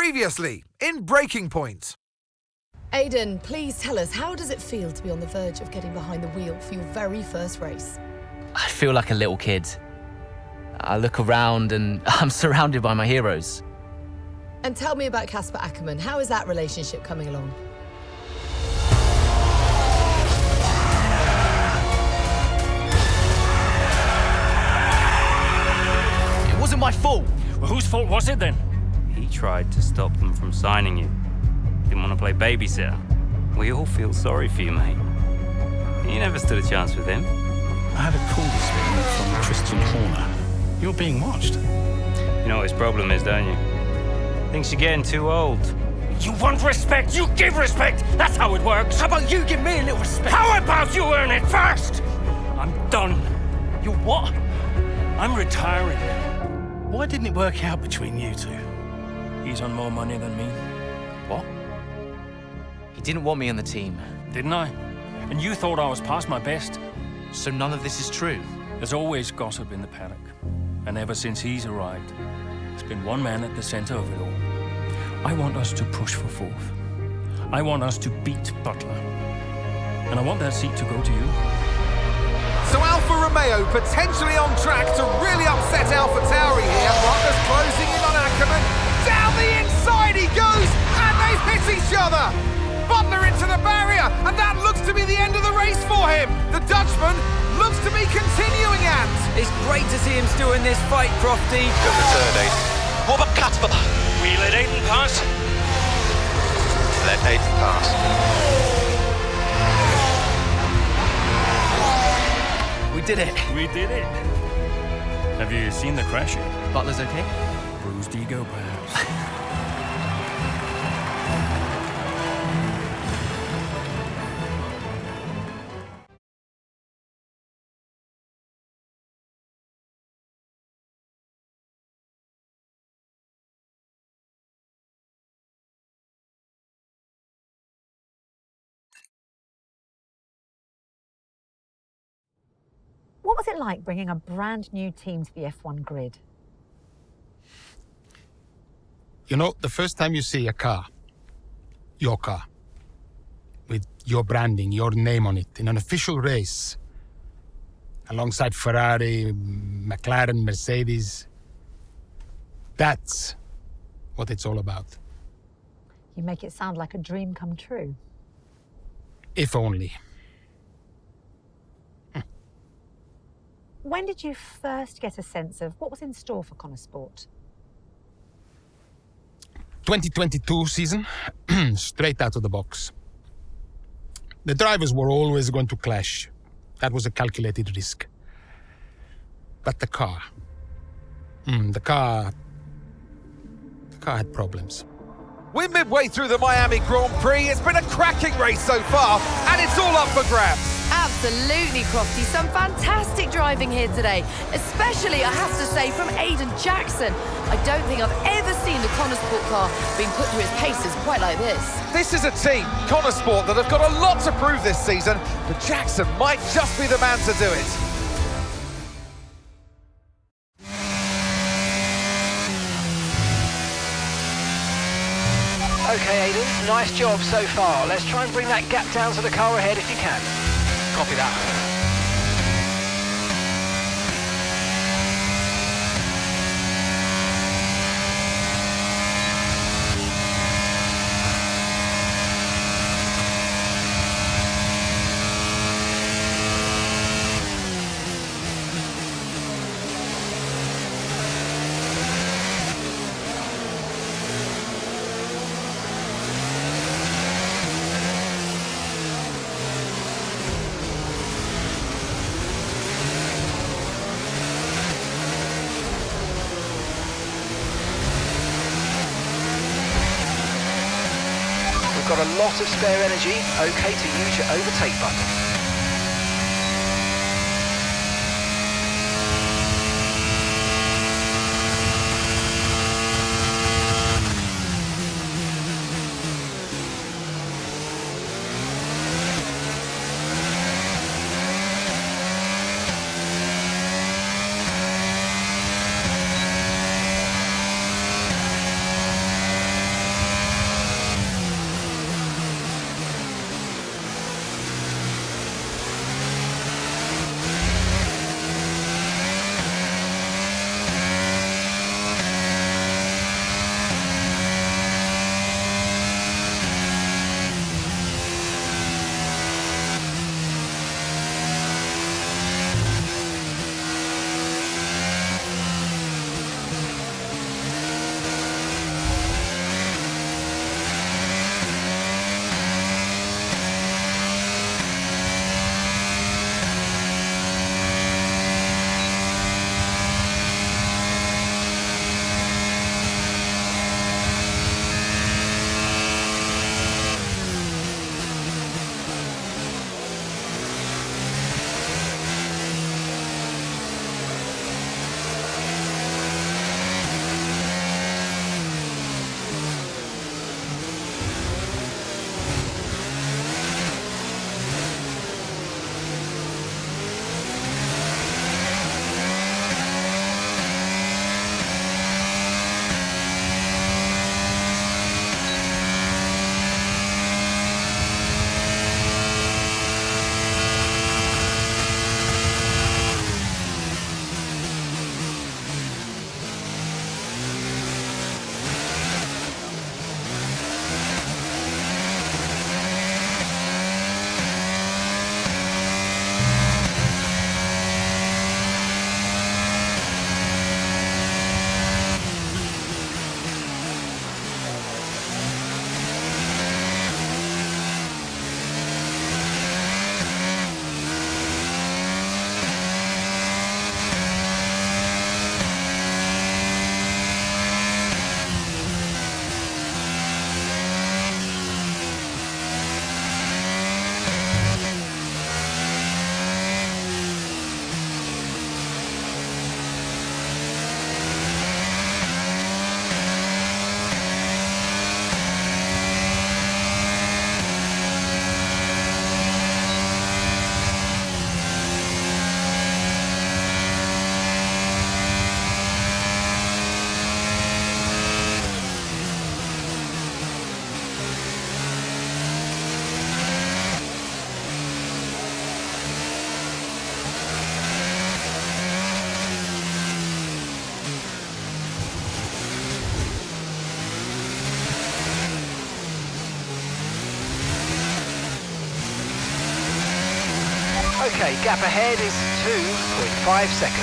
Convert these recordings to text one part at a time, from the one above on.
Previously, in Breaking Point. Aidan, please tell us, how does it feel to be on the verge of getting behind the wheel for your very first race? I feel like a little kid. I look around and I'm surrounded by my heroes. And tell me about Casper Ackerman. How is that relationship coming along? It wasn't my fault. Well, whose fault was it then? He tried to stop them from signing you. Didn't want to play babysitter. We all feel sorry for you, mate. You never stood a chance with him. I had a call this morning from Christian Horner. You're being watched. You know what his problem is, don't you? Thinks you're getting too old. You want respect, you give respect! That's how it works! How about you give me a little respect? How about you earn it first? I'm done. You what? I'm retiring. Why didn't it work out between you two? He's on more money than me. What? He didn't want me on the team. Didn't I? And you thought I was past my best? So none of this is true. There's always gossip in the paddock. And ever since he's arrived, there's been one man at the center of it all. I want us to push for fourth. I want us to beat Butler. And I want that seat to go to you. So Alfa Romeo potentially on track to really upset AlphaTauri here. Butler's closing in on Ackerman. Down the inside he goes, and they've hit each other. Butler into the barrier, and that looks to be the end of the race for him. The Dutchman looks to be continuing and... It's great to see him still in this fight, Crofty. Good return, Aiden. What about Casper? We let Aiden pass. Let Aiden pass. We did it. We did it. Have you seen the crash yet? Butler's okay? Bruised ego, perhaps. What was it like bringing a brand new team to the F1 grid? You know, the first time you see a car, your car, with your branding, your name on it, in an official race, alongside Ferrari, McLaren, Mercedes, that's what it's all about. You make it sound like a dream come true. If only. When did you first get a sense of what was in store for Connor Sport? 2022 season, straight out of the box. The drivers were always going to clash. That was a calculated risk. But the car had problems. We're midway through the Miami Grand Prix. It's been a cracking race so far, and it's all up for grabs. Absolutely, Crofty. Some fantastic driving here today, especially, I have to say, from Aidan Jackson. I don't think I've ever seen the Connor Sport car being put through its paces quite like this. This is a team, Connor Sport, that have got a lot to prove this season, but Jackson might just be the man to do it. Okay, Aiden, nice job so far. Let's try and bring that gap down to the car ahead if you can. Copy that. We've got a lot of spare energy, okay to use your overtake button. Okay, gap ahead is 2.5 seconds.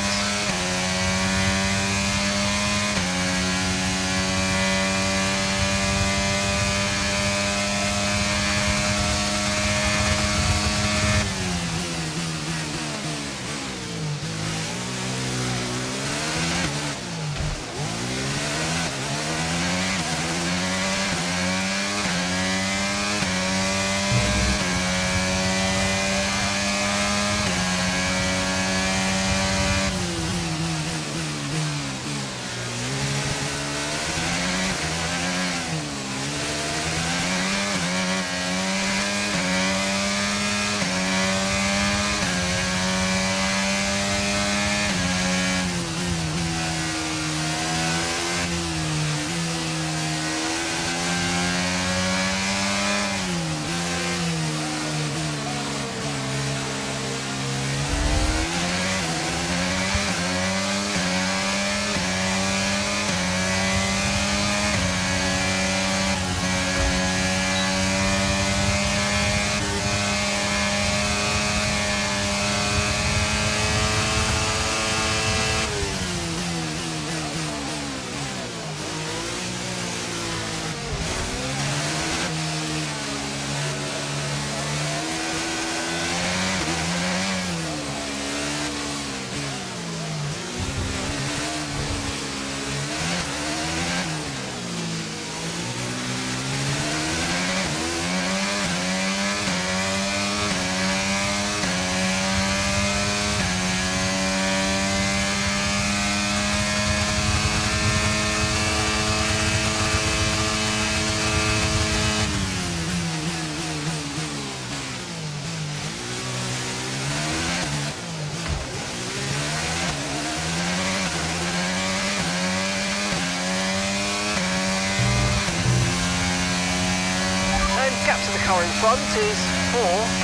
Gap to the car in front is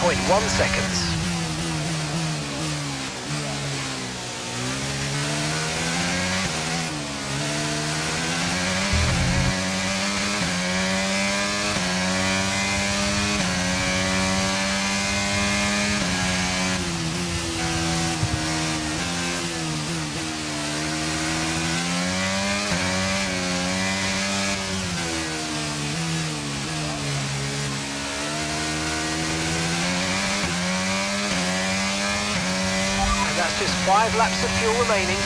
4.1 seconds. That's just 5 laps of fuel remaining.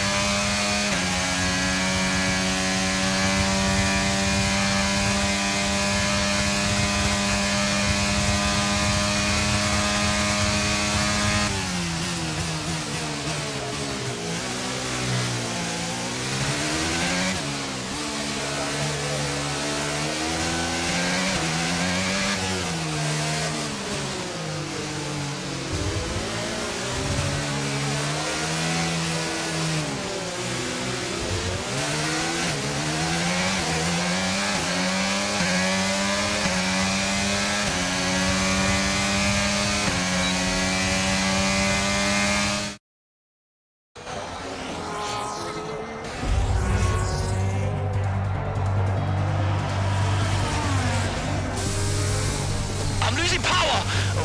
I'm losing power!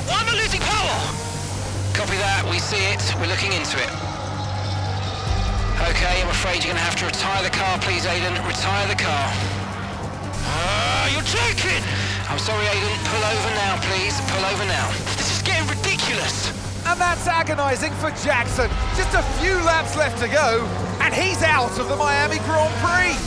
Why am I losing power? Copy that, we see it, we're looking into it. Okay, I'm afraid you're going to have to retire the car, please, Aidan. Retire the car. You're joking! I'm sorry, Aidan. Pull over now, please. Pull over now. This is getting ridiculous! And that's agonising for Jackson. Just a few laps left to go, and he's out of the Miami Grand Prix.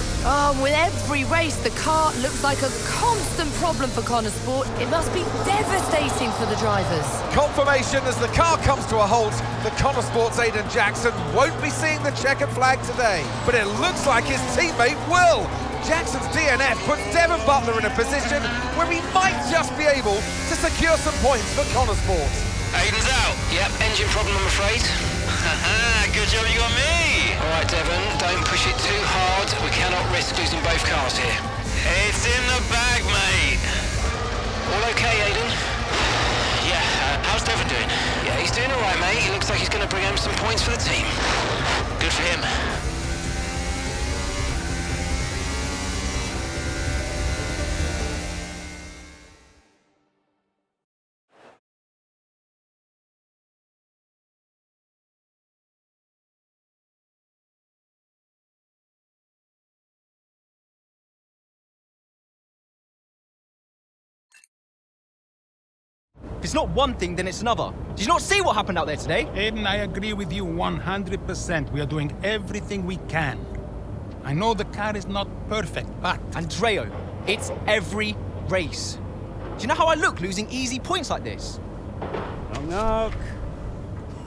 With every race, the car looks like a constant problem for Connor Sport. It must be devastating for the drivers. Confirmation as the car comes to a halt, the Connor Sport's Aidan Jackson won't be seeing the checkered flag today. But it looks like his teammate will. Jackson's DNF puts Devon Butler in a position where he might just be able to secure some points for Connor Sport. Aidan's out. Yep, engine problem, I'm afraid. Good job you got me! All right, Devon, don't push it too hard. We cannot risk losing both cars here. It's in the bag, mate. All okay, Aidan? Yeah, how's Devon doing? Yeah, he's doing all right, mate. He looks like he's going to bring home some points for the team. Good for him. If it's not one thing, then it's another. Did you not see what happened out there today? Aiden, I agree with you 100%. We are doing everything we can. I know the car is not perfect, but... Andreo, it's every race. Do you know how I look losing easy points like this? Knock,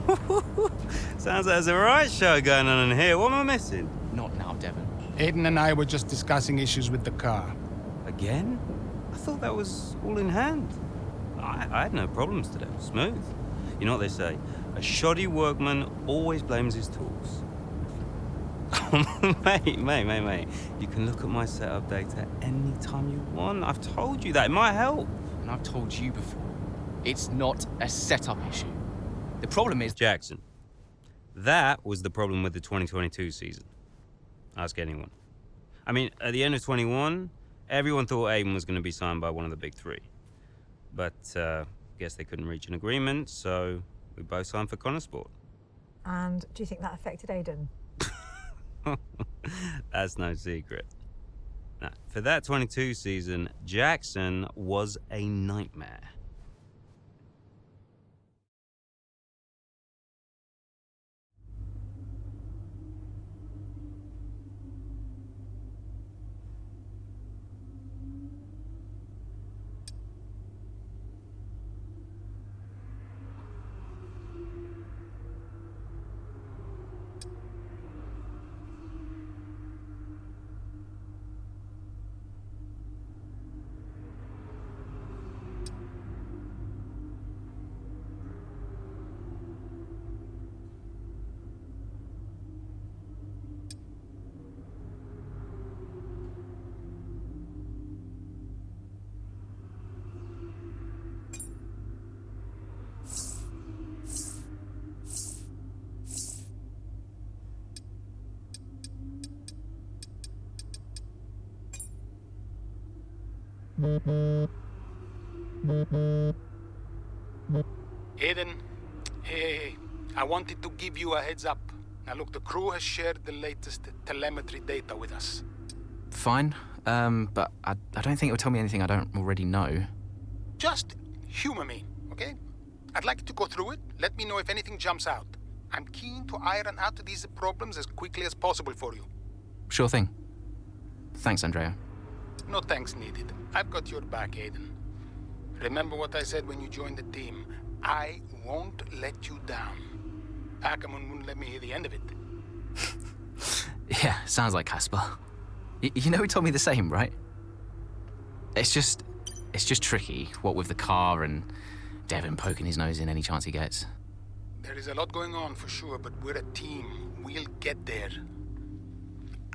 knock. Sounds like there's a right show going on in here. What am I missing? Not now, Devon. Aiden and I were just discussing issues with the car. Again? I thought that was all in hand. I had no problems today. Smooth. You know what they say? A shoddy workman always blames his tools. Mate. You can look at my setup data any time you want. I've told you that. It might help. And I've told you before, it's not a setup issue. The problem is... Jackson, that was the problem with the 2022 season. Ask anyone. I mean, at the end of 21, everyone thought Aiden was going to be signed by one of the big three. But, guess they couldn't reach an agreement, so we both signed for Connorsport. And do you think that affected Aiden? That's no secret. Now, for that 22 season, Jackson was a nightmare. Aiden, hey, I wanted to give you a heads up. Now look, the crew has shared the latest telemetry data with us. Fine, but I don't think it will tell me anything I don't already know. Just humor me, okay? I'd like to go through it. Let me know if anything jumps out. I'm keen to iron out these problems as quickly as possible for you. Sure thing. Thanks, Andrea. No thanks needed. I've got your back, Aiden. Remember what I said when you joined the team. I won't let you down. Ackerman wouldn't let me hear the end of it. Yeah, sounds like Casper. You know he told me the same, right? It's just tricky, what with the car and Devon poking his nose in any chance he gets. There is a lot going on for sure, but we're a team. We'll get there.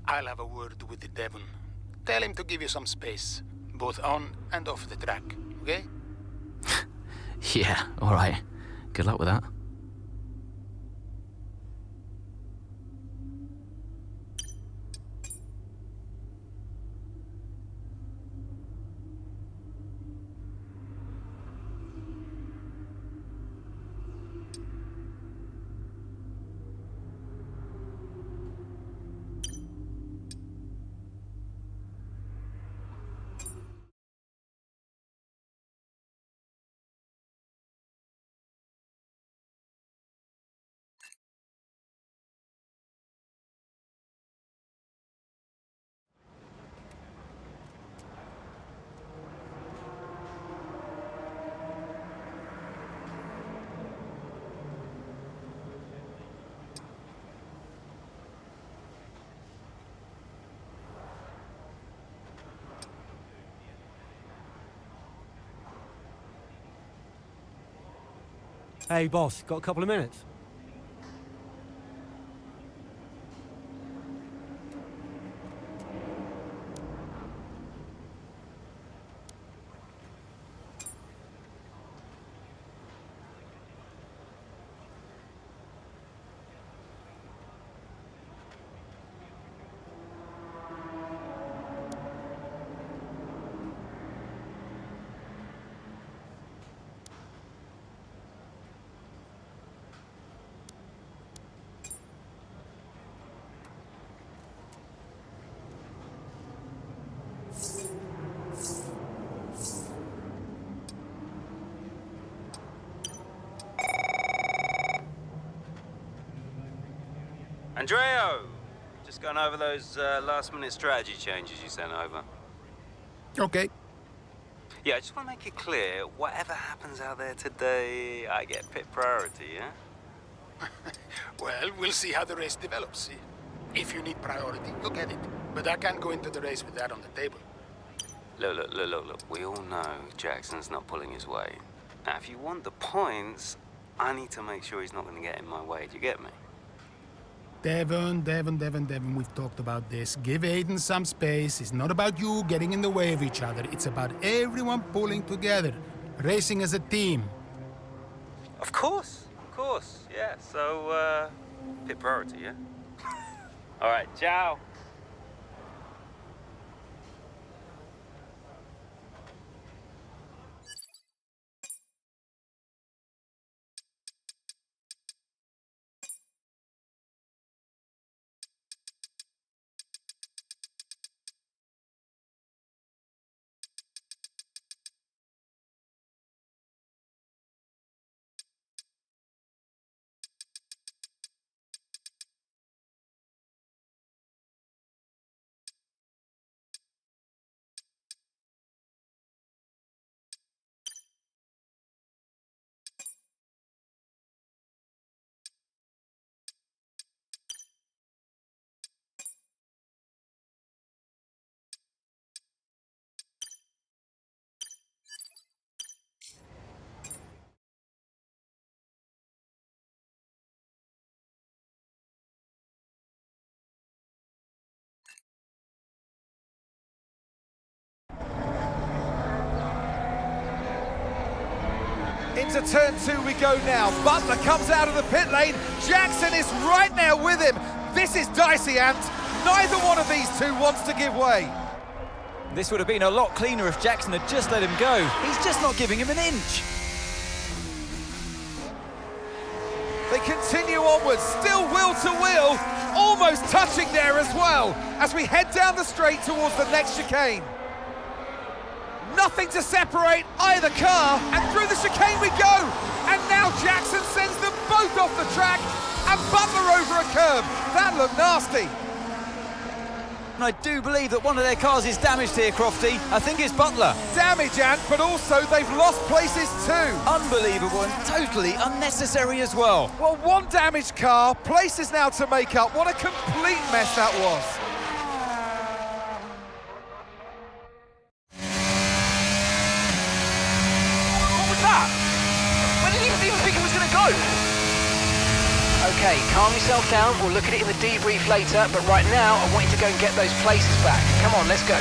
I'll have a word with the Devon. Tell him to give you some space, both on and off the track, okay? Yeah, all right. Good luck with that. Hey, boss, got a couple of minutes? Andreo! Just going over those last-minute strategy changes you sent over. Okay. Yeah, I just want to make it clear, whatever happens out there today, I get pit priority, yeah? Well, we'll see how the race develops. If you need priority, you'll get it. But I can't go into the race with that on the table. Look. We all know Jackson's not pulling his weight. Now, if you want the points, I need to make sure he's not going to get in my way. Do you get me? Devon, we've talked about this. Give Aiden some space. It's not about you getting in the way of each other. It's about everyone pulling together, racing as a team. Of course. Yeah, so, pit priority, yeah? All right, ciao. Into turn 2 we go now. Butler comes out of the pit lane. Jackson is right now with him. This is dicey, Ant. Neither one of these two wants to give way. This would have been a lot cleaner if Jackson had just let him go. He's just not giving him an inch. They continue onwards, still wheel to wheel, almost touching there as well, as we head down the straight towards the next chicane. Nothing to separate either car, and through the chicane we go. And now Jackson sends them both off the track, and Butler over a curb. That looked nasty. And I do believe that one of their cars is damaged here, Crofty. I think it's Butler. Damage, Ant, but also they've lost places too. Unbelievable and totally unnecessary as well. Well, one damaged car, places now to make up. What a complete mess that was. Okay, calm yourself down. We'll look at it in the debrief later, but right now I want you to go and get those places back. Come on, let's go.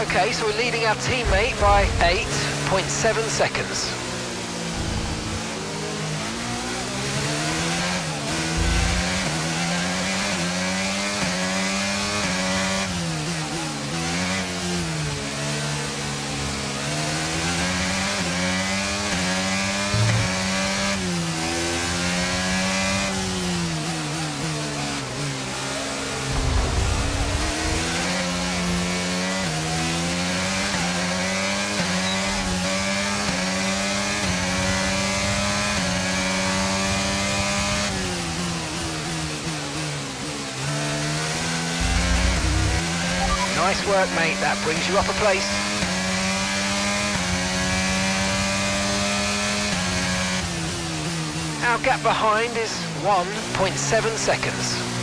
Okay, so we're leading our teammate by 8.7 seconds. Nice work, mate. That brings you up a place. Our gap behind is 1.7 seconds.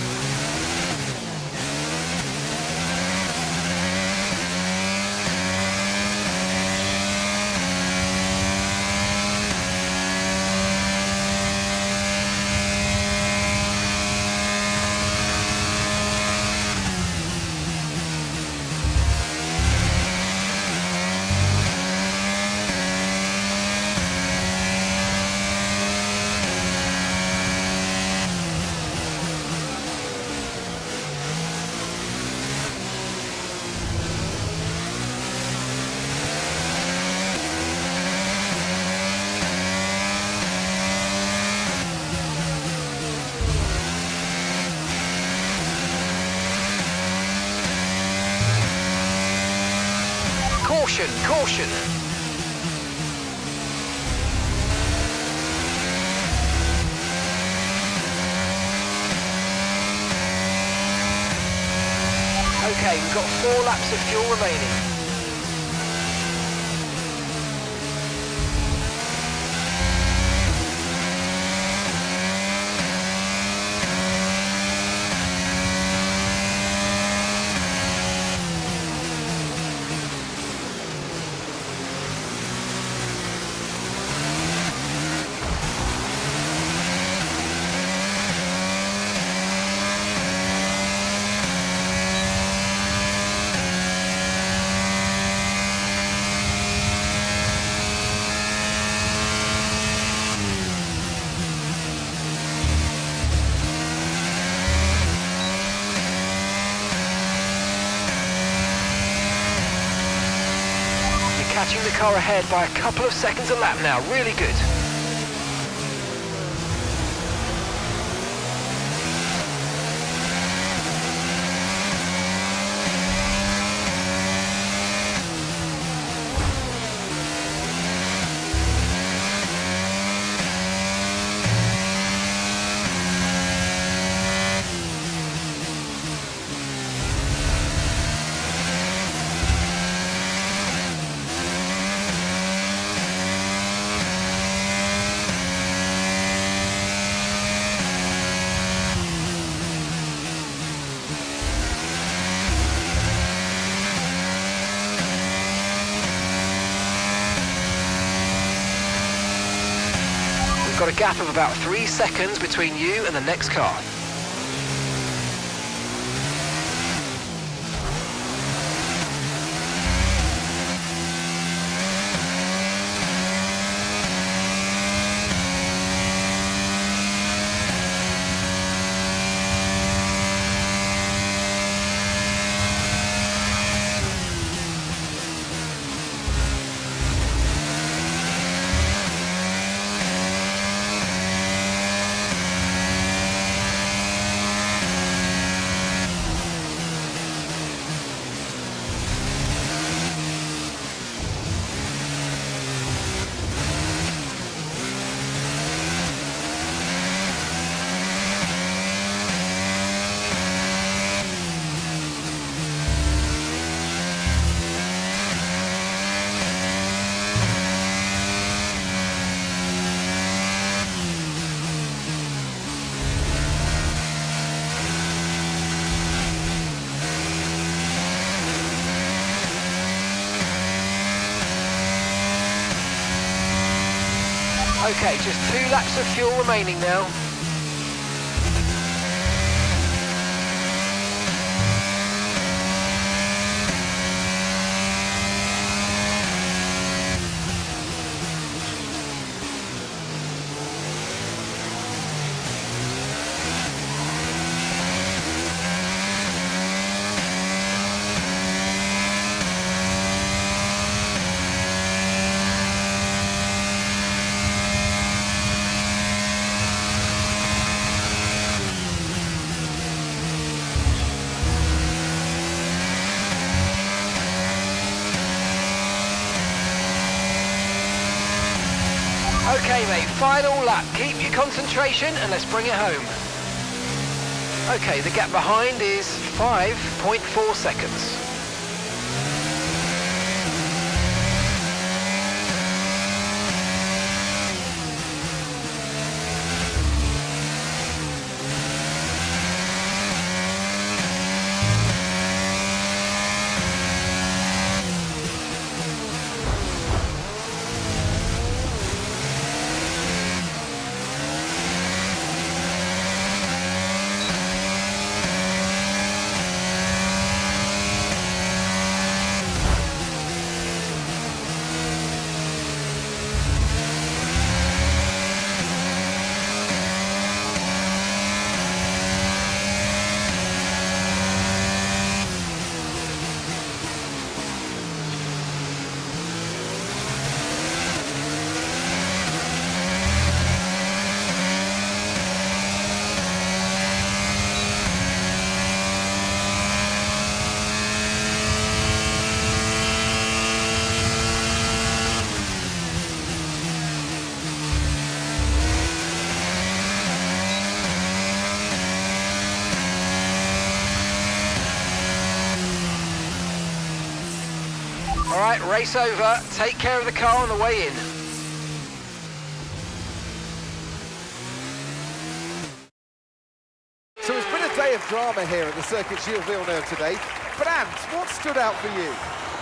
Caution, caution. Okay, we've got 4 laps of fuel remaining. Catching the car ahead by a couple of seconds a lap now, really good. Got a gap of about 3 seconds between you and the next car. Okay, just 2 laps of fuel remaining now. Okay, mate, final lap. Keep your concentration and let's bring it home. Okay, the gap behind is 5.4 seconds. All right, race over. Take care of the car on the way in. So it's been a day of drama here at the Circuit Gilles Villeneuve today. But Ant, what stood out for you?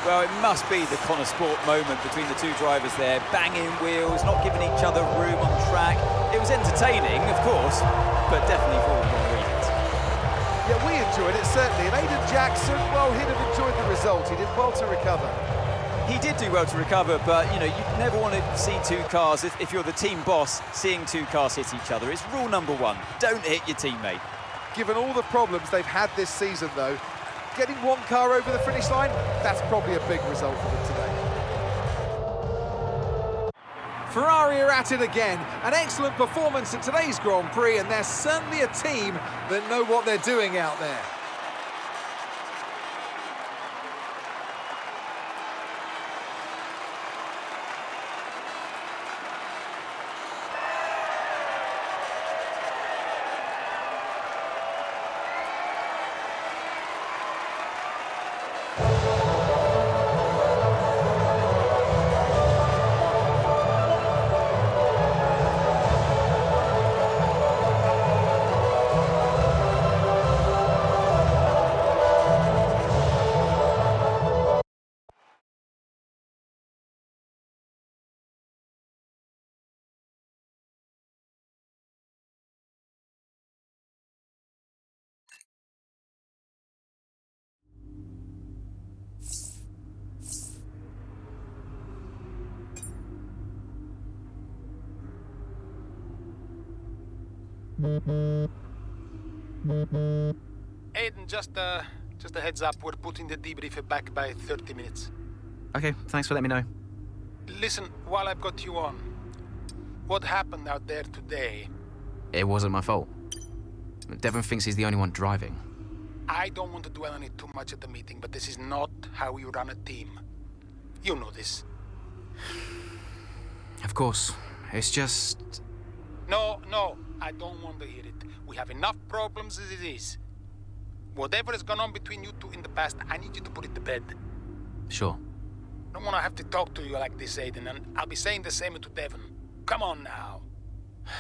Well, it must be the Connor Sport moment between the two drivers there. Banging wheels, not giving each other room on track. It was entertaining, of course, but definitely for all the wrong reasons. Yeah, we enjoyed it, certainly. And Aiden Jackson, well, he'd have enjoyed the result. He did well to recover. He did do well to recover, but, you know, you never want to see two cars, if you're the team boss, seeing two cars hit each other. It's rule number one. Don't hit your teammate. Given all the problems they've had this season, though, getting one car over the finish line, that's probably a big result for them today. Ferrari are at it again. An excellent performance at today's Grand Prix, and they're certainly a team that know what they're doing out there. Aiden, just a heads up, we're putting the debrief back by 30 minutes. Okay, thanks for letting me know. Listen, while I've got you on, what happened out there today? It wasn't my fault. Devon thinks he's the only one driving. I don't want to dwell on it too much at the meeting, but this is not how we run a team. You know this. Of course. It's just... No, I don't want to hear it. We have enough problems as it is. Whatever has gone on between you two in the past, I need you to put it to bed. Sure. I don't want to have to talk to you like this, Aiden, and I'll be saying the same to Devon. Come on now.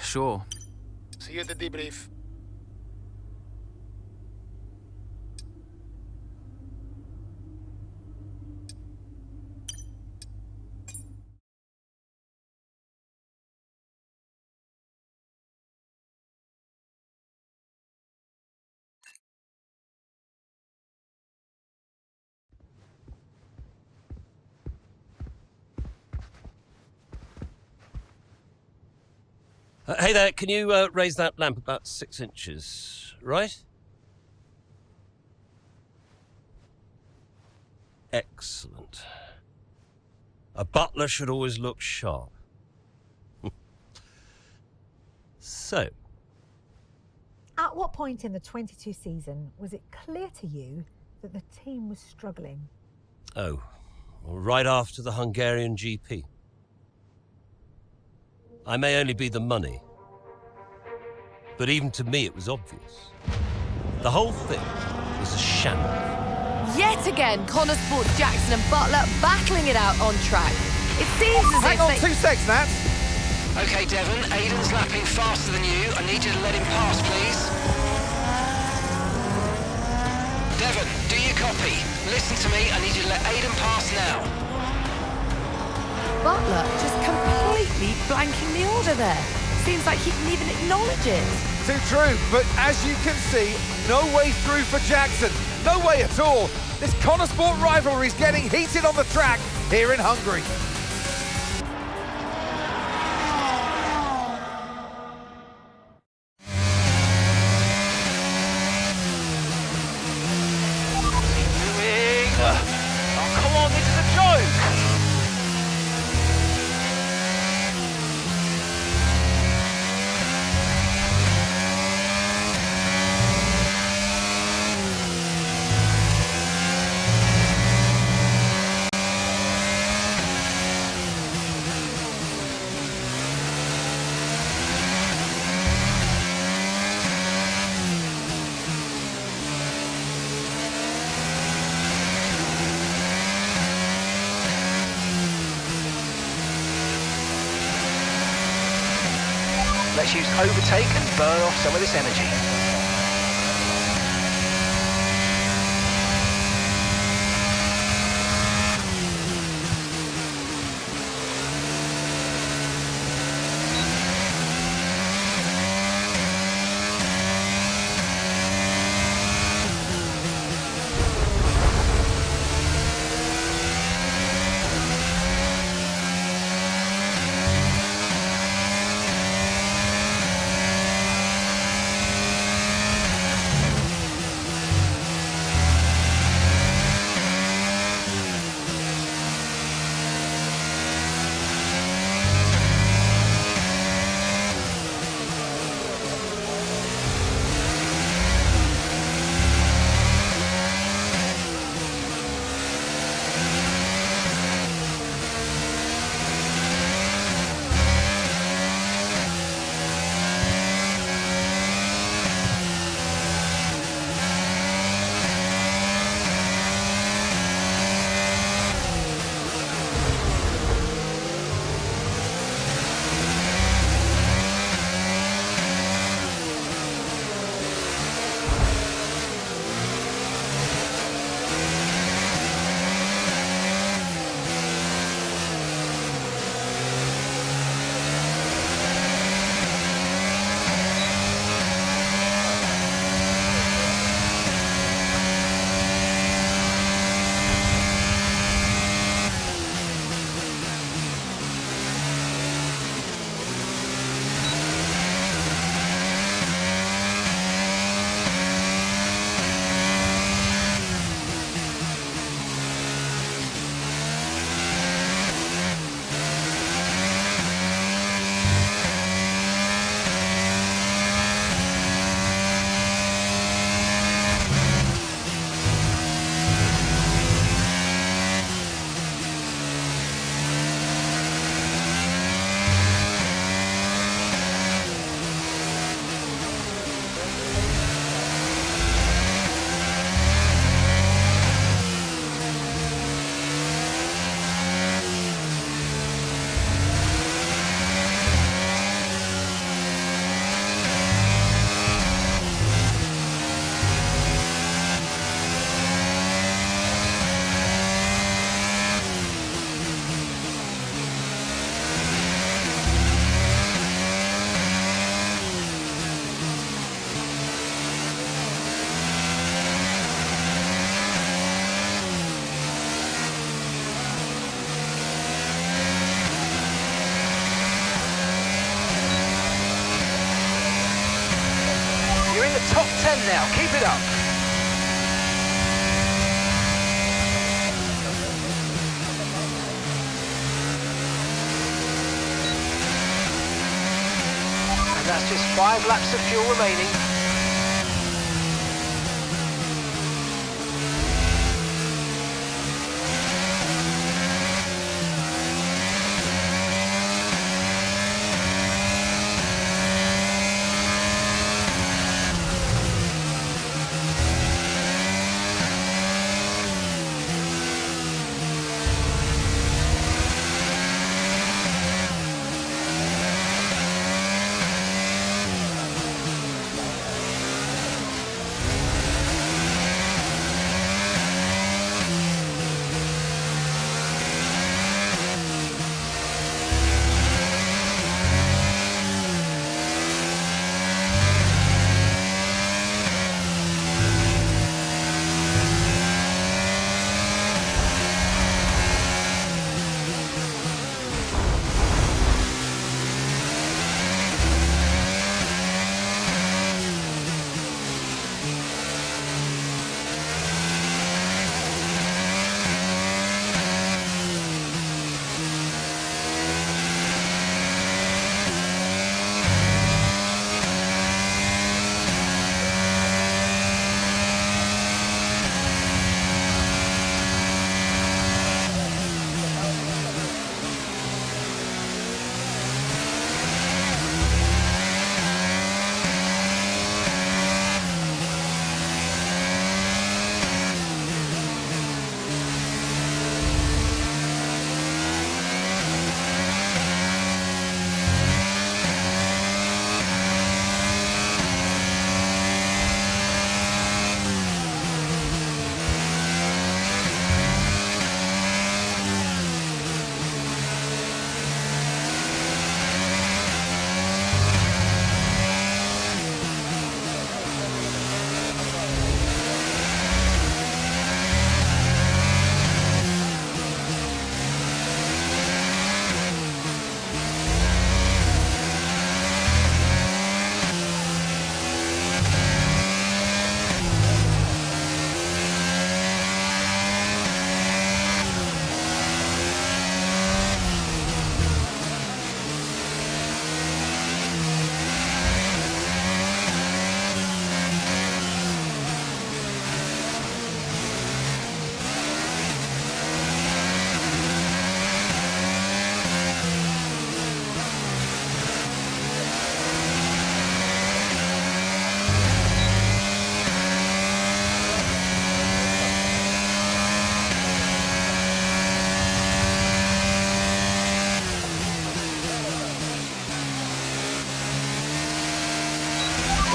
Sure. See you at the debrief. Hey there, can you raise that lamp about 6 inches, right? Excellent. A butler should always look sharp. So. At what point in the 22 season was it clear to you that the team was struggling? Oh, well, right after the Hungarian GP. I may only be the money, but even to me it was obvious. The whole thing was a shambles. Yet again, Connor Sports Jackson and Butler battling it out on track. It seems as Hang if on, they... 2 seconds, Nat. Okay, Devon, Aiden's lapping faster than you. I need you to let him pass, please. Devon, do you copy? Listen to me, I need you to let Aiden pass now. Butler just completely blanking the order there. Seems like he didn't even acknowledge it. Too true, but as you can see, no way through for Jackson. No way at all. This Connor Sport rivalry is getting heated on the track here in Hungary. Oh, come on, this is a joke! Let's use overtake and burn off some of this energy. Top 10 now, keep it up. And that's just 5 laps of fuel remaining.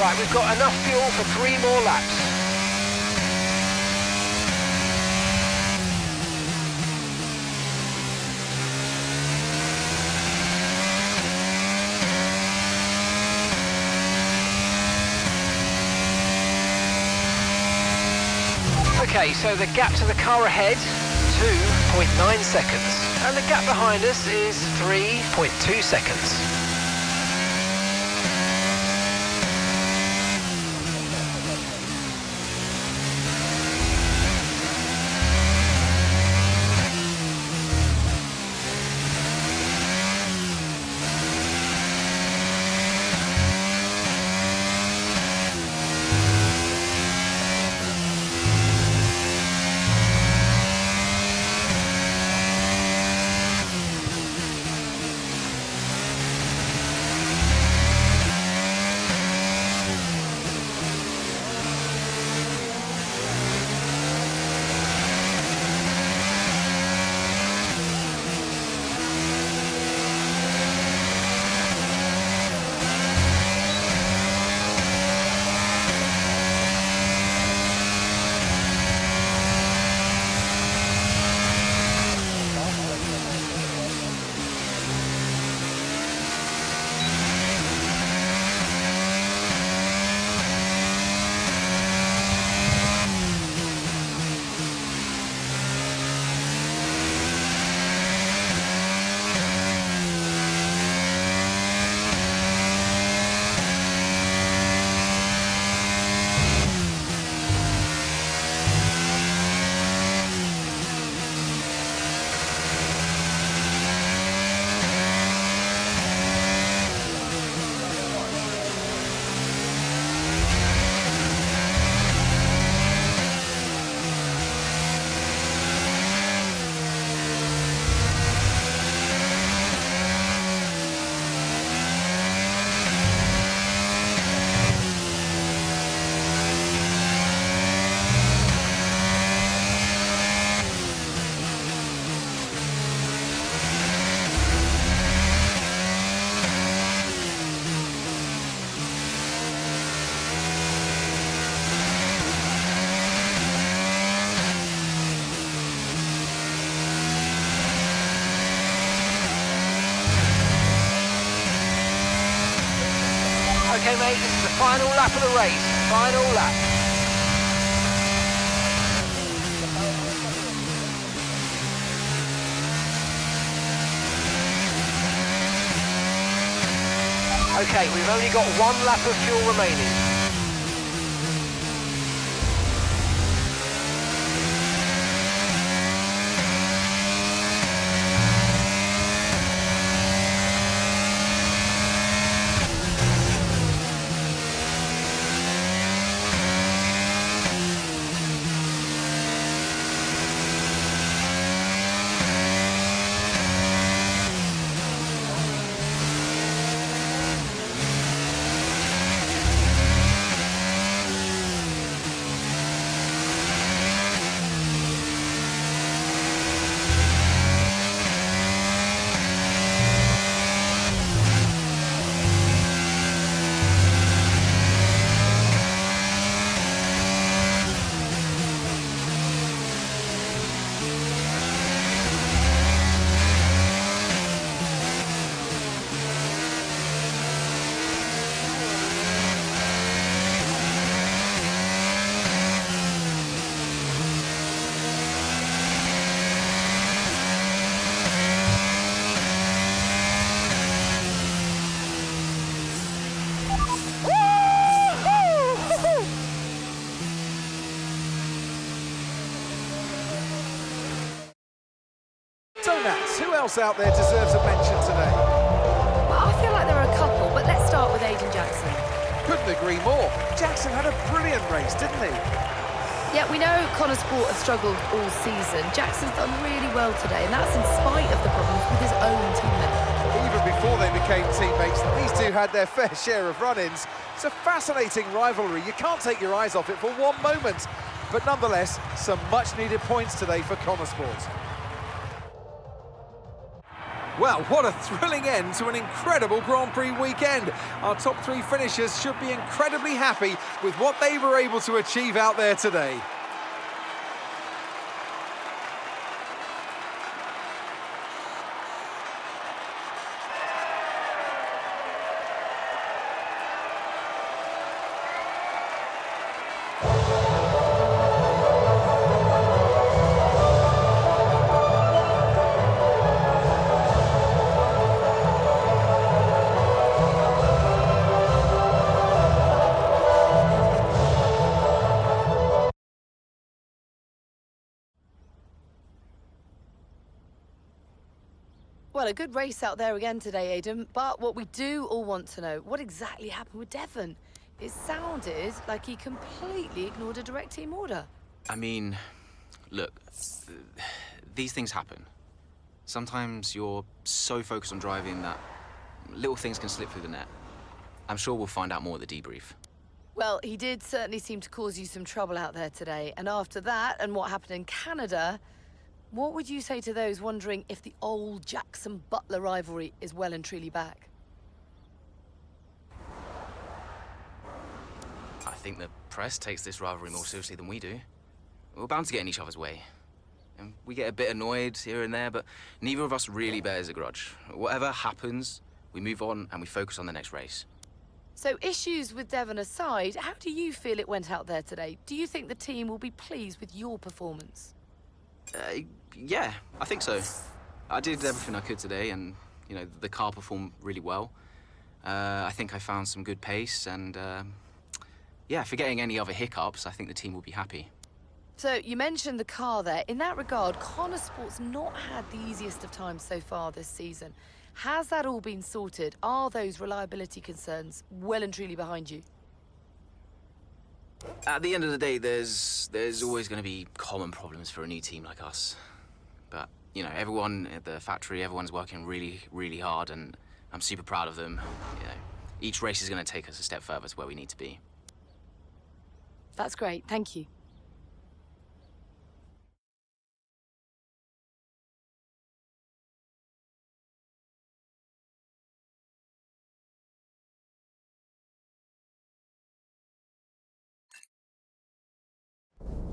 Right, we've got enough fuel for 3 more laps. Okay, so the gap to the car ahead, 2.9 seconds. And the gap behind us is 3.2 seconds. Okay, mate, this is the final lap of the race. Final lap. Okay, we've only got 1 lap of fuel remaining. Who else out there deserves a mention today? Well, I feel like there are a couple, but let's start with Aiden Jackson. Couldn't agree more. Jackson had a brilliant race, didn't he? Yeah, we know Connor Sport has struggled all season. Jackson's done really well today, and that's in spite of the problems with his own teammate. Even before they became teammates, these two had their fair share of run-ins. It's a fascinating rivalry. You can't take your eyes off it for one moment. But nonetheless, some much-needed points today for Connor Sport. Well, what a thrilling end to an incredible Grand Prix weekend. Our top three finishers should be incredibly happy with what they were able to achieve out there today. Well, a good race out there again today, Aidan. But what we do all want to know, what exactly happened with Devon? It sounded like he completely ignored a direct team order. I mean, look, these things happen. Sometimes you're so focused on driving that little things can slip through the net. I'm sure we'll find out more at the debrief. Well, he did certainly seem to cause you some trouble out there today. And after that, and what happened in Canada, what would you say to those wondering if the old Jackson-Butler rivalry is well and truly back? I think the press takes this rivalry more seriously than we do. We're bound to get in each other's way. And we get a bit annoyed here and there, but neither of us really bears a grudge. Whatever happens, we move on and we focus on the next race. So issues with Devon aside, how do you feel it went out there today? Do you think the team will be pleased with your performance? Yeah, I think so. I did everything I could today, and, you know, the car performed really well. I think I found some good pace, and, yeah, forgetting any other hiccups, I think the team will be happy. So you mentioned the car there. In that regard, Connor Sport's not had the easiest of times so far this season. Has that all been sorted? Are those reliability concerns well and truly behind you? At the end of the day, there's always going to be common problems for a new team like us. But, you know, everyone at the factory, everyone's working really, really hard, and I'm super proud of them. You know, each race is going to take us a step further to where we need to be. That's great. Thank you.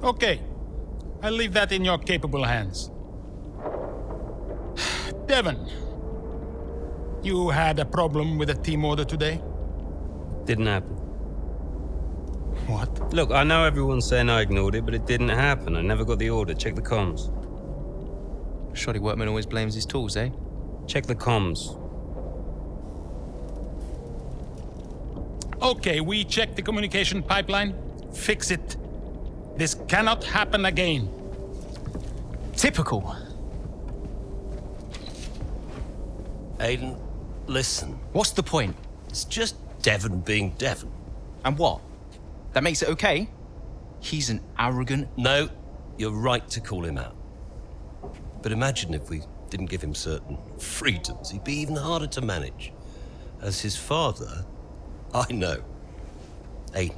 Okay, I'll leave that in your capable hands. Devon, you had a problem with a team order today? Didn't happen. What? Look, I know everyone's saying I ignored it, but it didn't happen. I never got the order. Check the comms. Shoddy workman always blames his tools, eh? Check the comms. Okay, we checked the communication pipeline. Fix it. This cannot happen again. Typical. Aiden, listen. What's the point? It's just Devon being Devon. And what? That makes it okay? He's an arrogant... No, you're right to call him out. But imagine if we didn't give him certain freedoms. He'd be even harder to manage. As his father, I know. Aiden,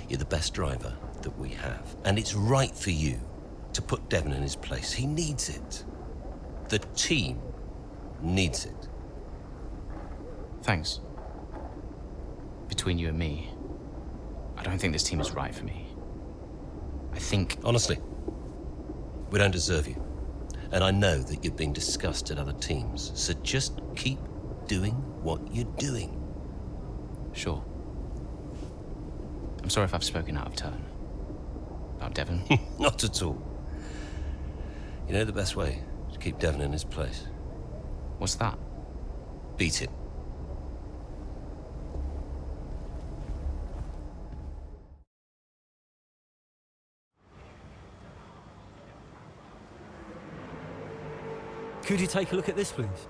you're the best driver that we have. And it's right for you to put Devon in his place. He needs it. The team needs it. Thanks. Between you and me, I don't think this team is right for me. I think... Honestly, we don't deserve you. And I know that you're being discussed at other teams, so just keep doing what you're doing. Sure. I'm sorry if I've spoken out of turn. About Devon. Not at all. You know the best way to keep Devon in his place? What's that? Beat it. Could you take a look at this, please?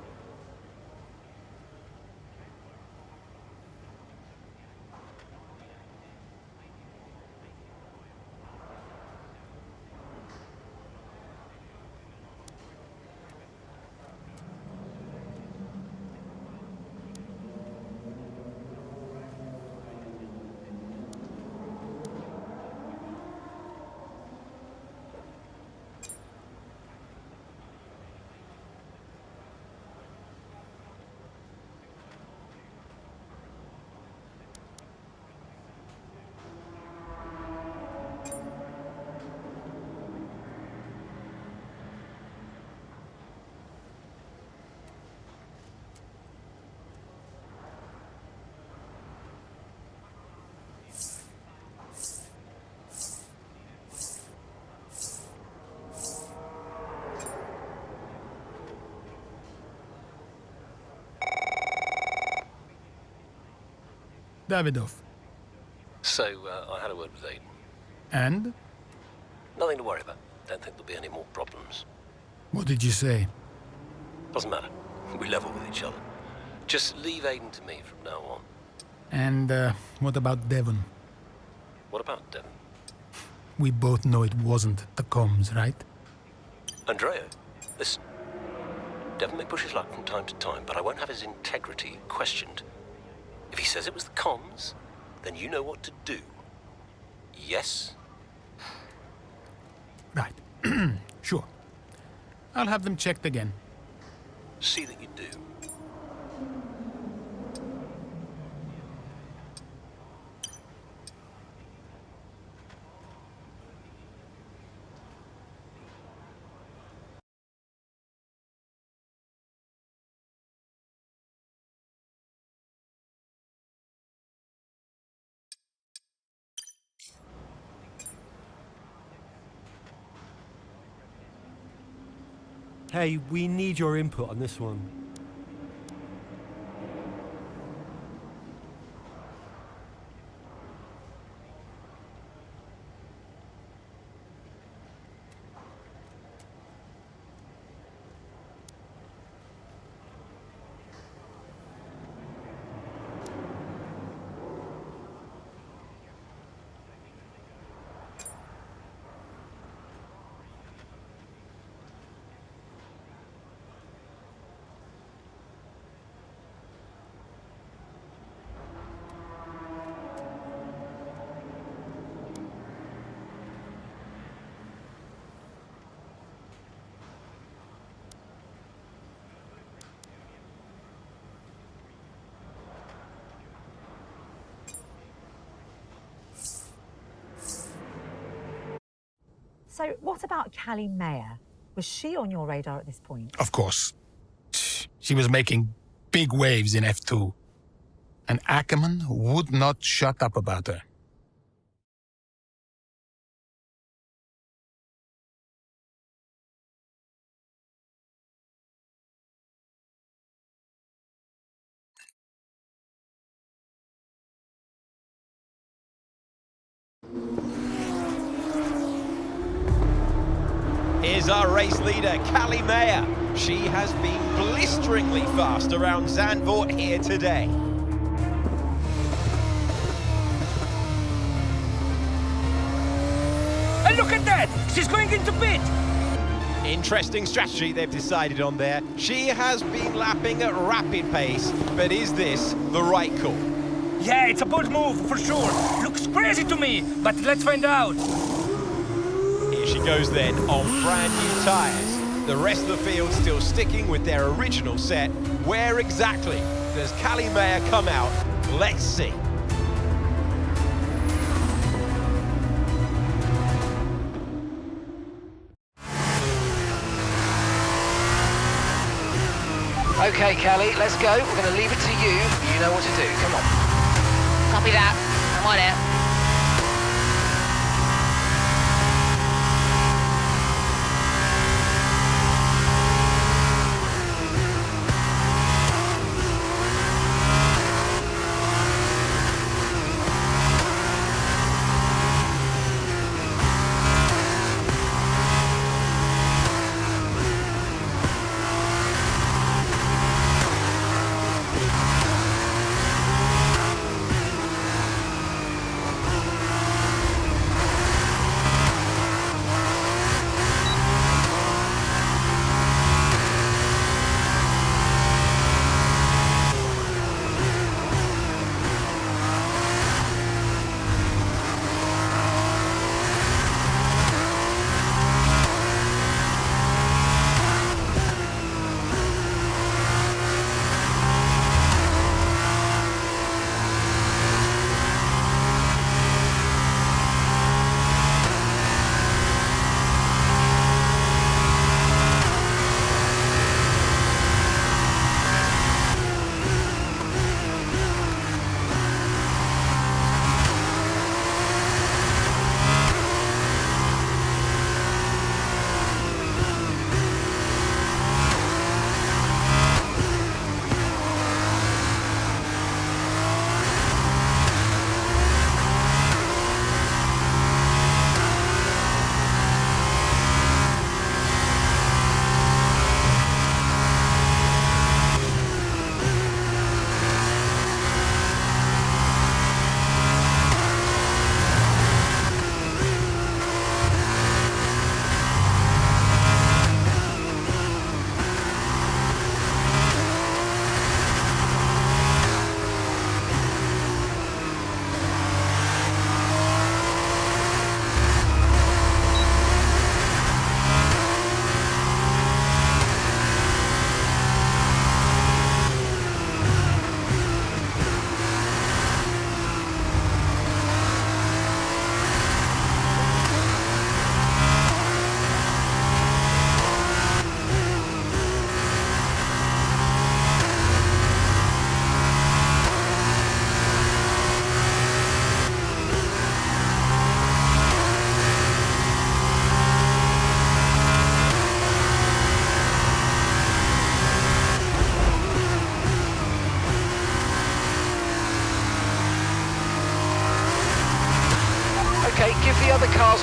Davidoff. So, I had a word with Aiden. And? Nothing to worry about. Don't think there'll be any more problems. What did you say? Doesn't matter. We level with each other. Just leave Aiden to me from now on. And, what about Devon? What about Devon? We both know it wasn't the comms, right? Andrea, listen. Devon may push his luck from time to time, but I won't have his integrity questioned. If he says it was the comms, then you know what to do. Yes? Right. Sure. I'll have them checked again. See that you do. Hey, we need your input on this one. So what about Callie Mayer? Was she on your radar at this point? Of course. She was making big waves in F2. And Ackerman would not shut up about her. Here's our race leader, Callie Mayer. She has been blisteringly fast around Zandvoort here today. And look at that! She's going into pit! Interesting strategy they've decided on there. She has been lapping at rapid pace, but is this the right call? Yeah, it's a bold move, for sure. Looks crazy to me, but let's find out. Here she goes then, on brand new tyres. The rest of the field still sticking with their original set. Where exactly does Callie Mayer come out? Let's see. Okay, Callie, let's go. We're going to leave it to you. You know what to do. Come on. Copy that. I'm on it.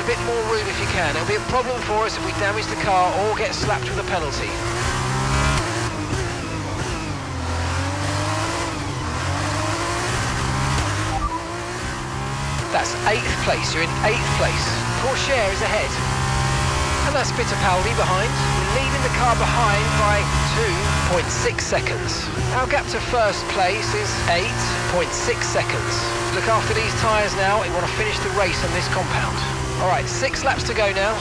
a bit more room if you can. It'll be a problem for us if we damage the car or get slapped with a penalty. That's 8th place, you're in 8th place. Corsair is ahead. And that's Fittipaldi behind. We're leading the car behind by 2.6 seconds. Our gap to first place is 8.6 seconds. Look after these tyres now, we want to finish the race on this compound. All right, 6 laps to go now.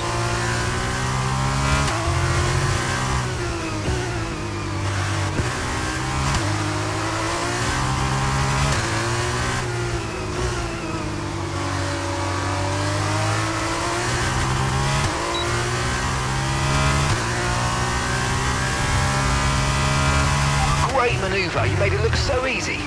Great manoeuvre, you made it look so easy.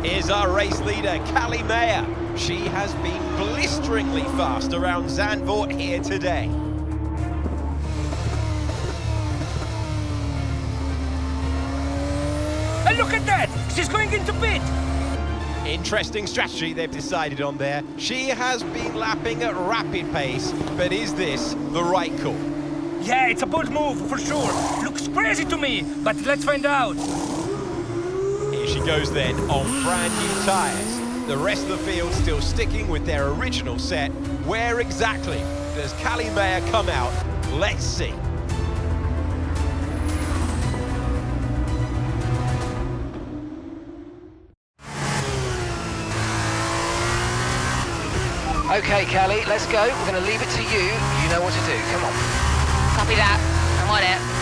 Here's our race leader, Callie Mayer. She has been blisteringly fast around Zandvoort here today. And look at that! She's going into pit! Interesting strategy they've decided on there. She has been lapping at rapid pace, but is this the right call? Yeah, it's a bold move, for sure. Looks crazy to me, but let's find out. Here she goes then, on brand new tyres. The rest of the field still sticking with their original set. Where exactly does Callie Mayer come out? Let's see. Okay, Callie, let's go. We're going to leave it to you. You know what to do. Come on. Copy that. I'm on it.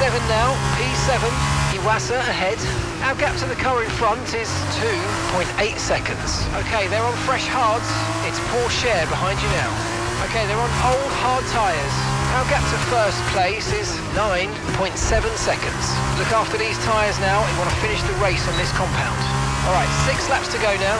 P7 now, P7, Iwasa ahead. Our gap to the car in front is 2.8 seconds. Okay, they're on fresh hards. It's Porsche behind you now. Okay, they're on old hard tyres. Our gap to first place is 9.7 seconds. Look after these tyres now. We want to finish the race on this compound. All right, 6 laps to go now.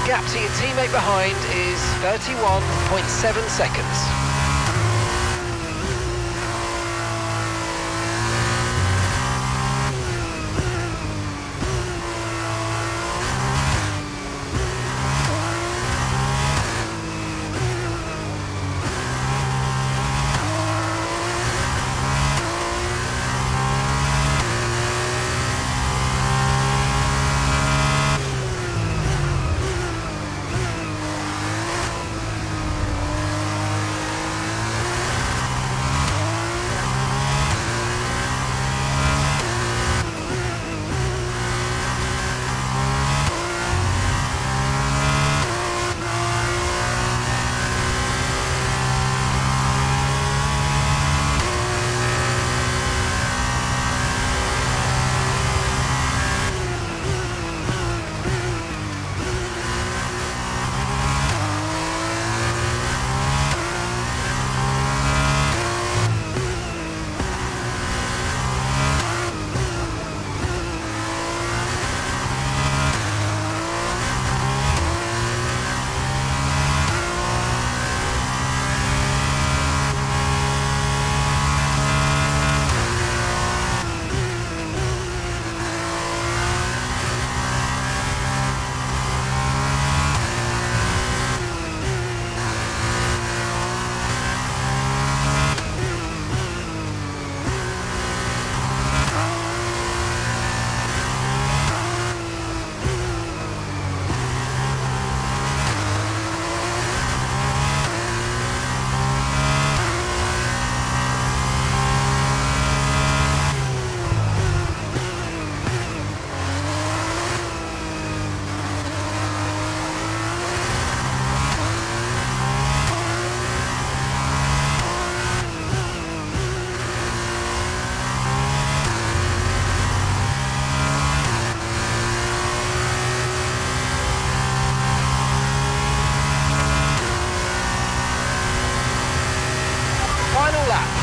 Gap to your teammate behind is 31.7 seconds.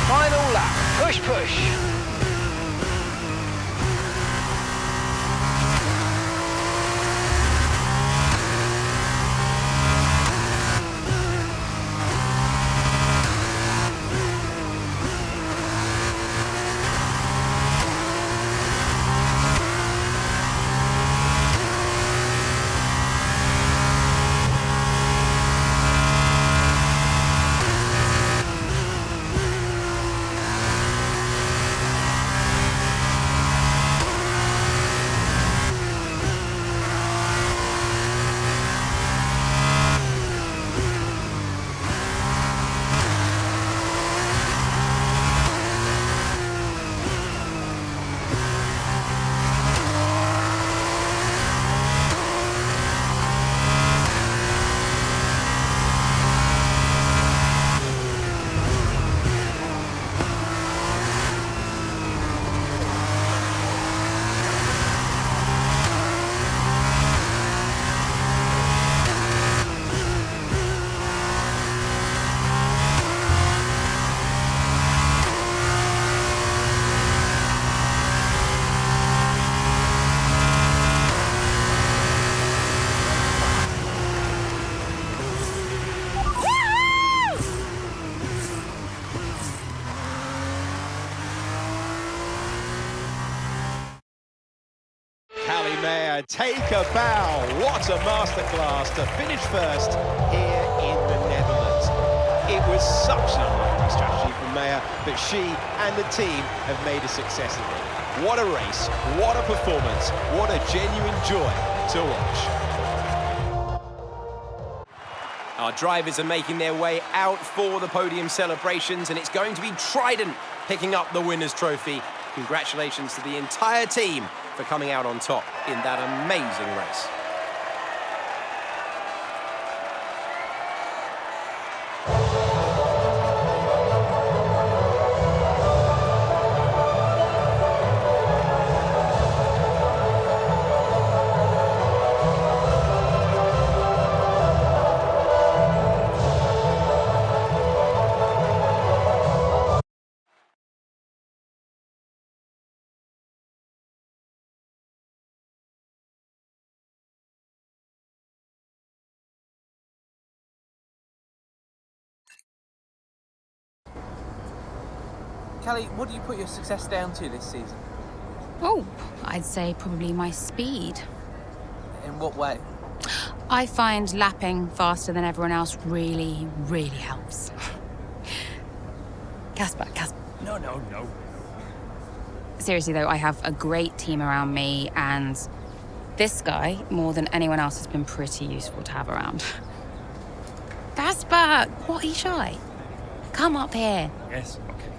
Final lap. Push, push. Take a bow. What a masterclass to finish first here in the Netherlands. It was such an unlikely strategy from Maya, but she and the team have made a success of it. What a race, what a performance, what a genuine joy to watch. Our drivers are making their way out for the podium celebrations, and it's going to be Trident picking up the winner's trophy. Congratulations to the entire team for coming out on top in that amazing race. Callie, what do you put your success down to this season? Oh, I'd say probably my speed. In what way? I find lapping faster than everyone else really, really helps. Casper. No. Seriously though, I have a great team around me, and this guy, more than anyone else, has been pretty useful to have around. Casper, what are you shy? Come up here. Yes, okay.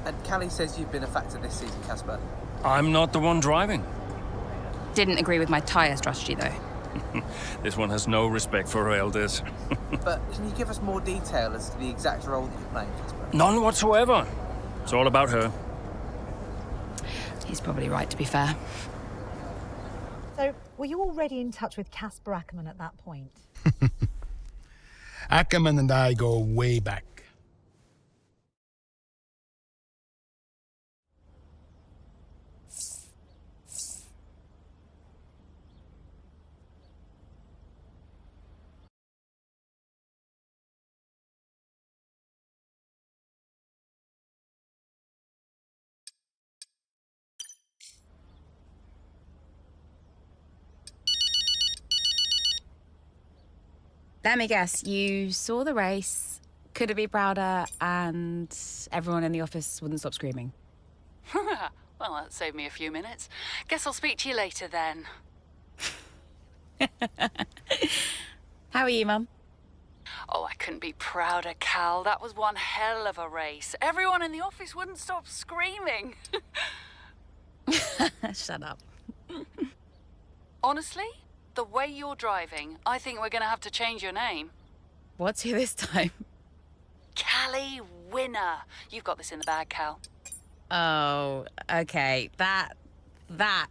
And Callie says you've been a factor this season, Casper. I'm not the one driving. Didn't agree with my tyre strategy though. This one has no respect for her elders. But can you give us more detail as to the exact role that you're playing, Casper? None whatsoever. It's all about her. He's probably right, to be fair. So, were you already in touch with Casper Ackerman at that point? Ackerman and I go way back. Let me guess, you saw the race, couldn't be prouder, and everyone in the office wouldn't stop screaming. Well, that saved me a few minutes. Guess I'll speak to you later then. How are you, Mum? Oh, I couldn't be prouder, Cal. That was one hell of a race. Everyone in the office wouldn't stop screaming. Shut up. Honestly, the way you're driving, I think we're going to have to change your name. What's here this time? Callie Winner. You've got this in the bag, Cal. Oh, okay. That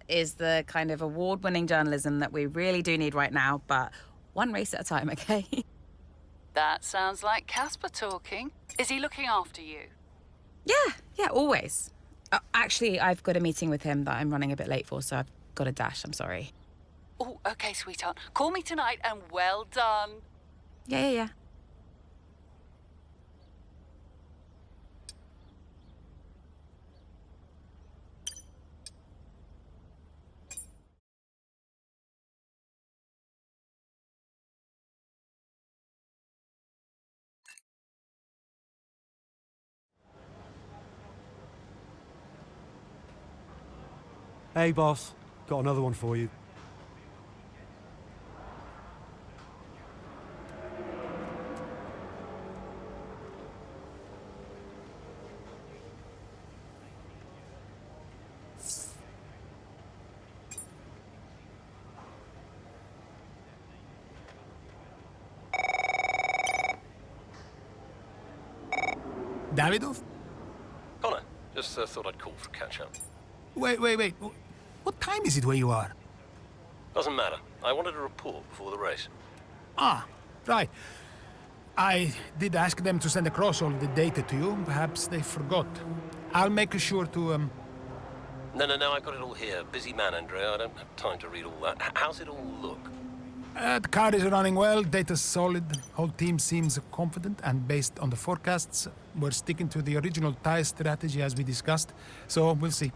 is the kind of award-winning journalism that we really do need right now, but one race at a time, okay? That sounds like Casper talking. Is he looking after you? Yeah, always. Actually, I've got a meeting with him that I'm running a bit late for, so I've got to dash. I'm sorry. Oh, okay, sweetheart. Call me tonight and well done. Yeah. Hey, boss. Got another one for you. Davidov? Connor, just thought I'd call for a catch-up. Wait. What time is it where you are? Doesn't matter. I wanted a report before the race. Ah, right. I did ask them to send across all the data to you. Perhaps they forgot. I'll make sure to, No, I got it all here. Busy man, Andrea. I don't have time to read all that. How's it all look? The car is running well, data's solid, whole team seems confident, and based on the forecasts, we're sticking to the original tire strategy as we discussed, so we'll see.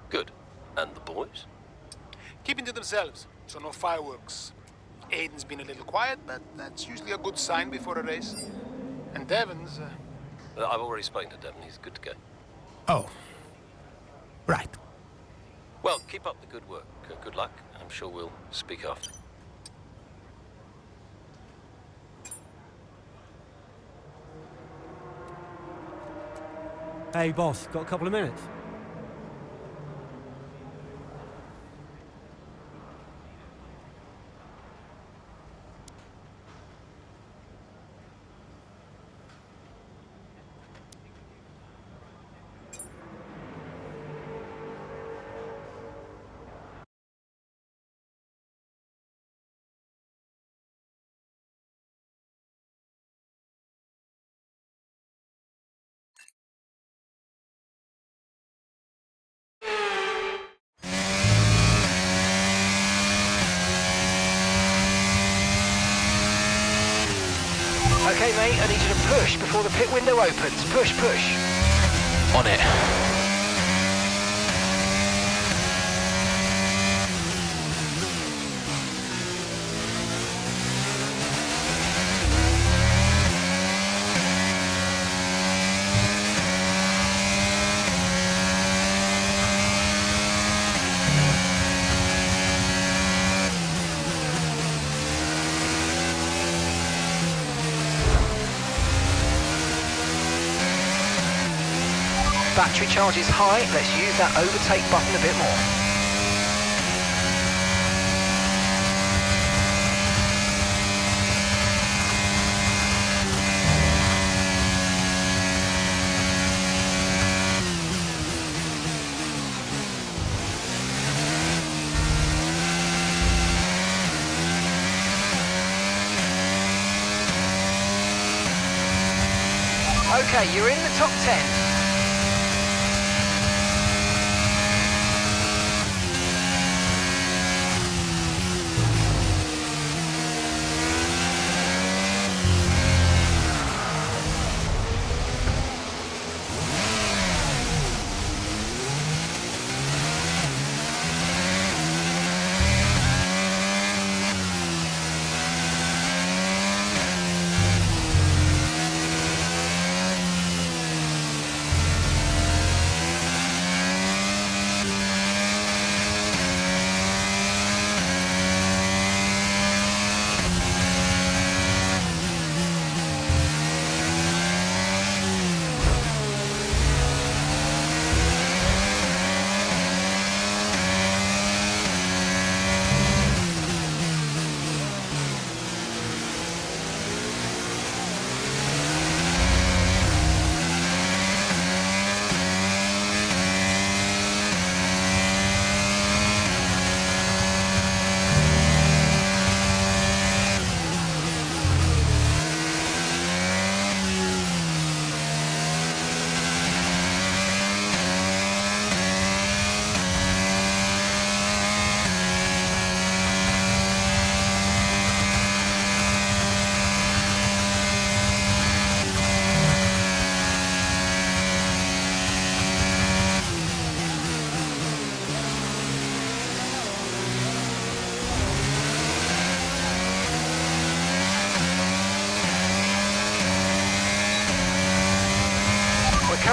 Good. And the boys? Keeping to themselves, so no fireworks. Aiden's been a little quiet, but that's usually a good sign before a race. And Devon's... I've already spoken to Devon. He's good to go. Oh. Right. Well, keep up the good work. Good luck. I'm sure we'll speak after. Hey, boss. Got a couple of minutes? Okay, mate, I need you to push before the pit window opens. Push. On it. Battery charge is high, let's use that overtake button a bit more. Okay, you're in the top 10.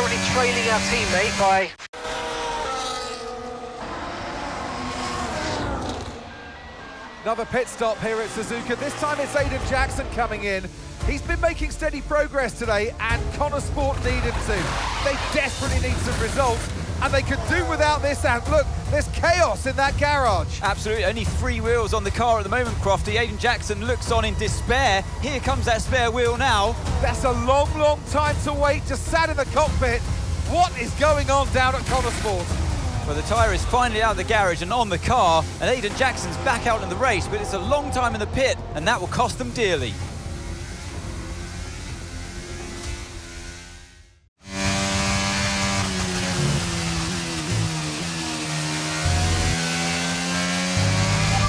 currently trailing our teammate by... Another pit stop here at Suzuka. This time it's Aiden Jackson coming in. He's been making steady progress today, and Connor Sport need him to. They desperately need some results, and they could do without this. And look, there's chaos in that garage. Absolutely, only 3 wheels on the car at the moment, Crofty. Aiden Jackson looks on in despair. Here comes that spare wheel now. That's a long, long time to wait, just sat in the cockpit. What is going on down at Connor Sport? Well, the tyre is finally out of the garage and on the car, and Aiden Jackson's back out in the race, but it's a long time in the pit, and that will cost them dearly.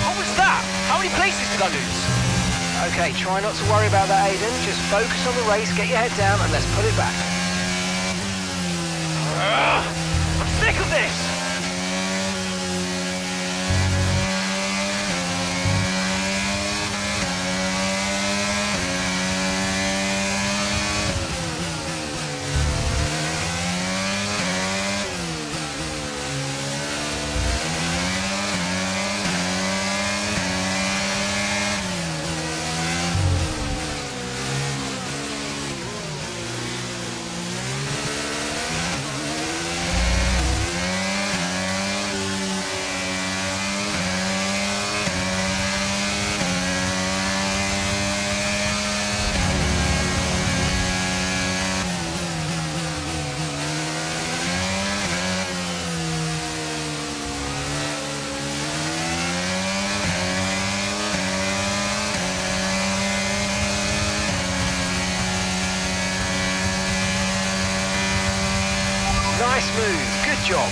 What was that? How many places did I lose? Okay, try not to worry about that, Aiden. Just focus on the race, get your head down, and let's put it back. I'm sick of this! Nice move, good job.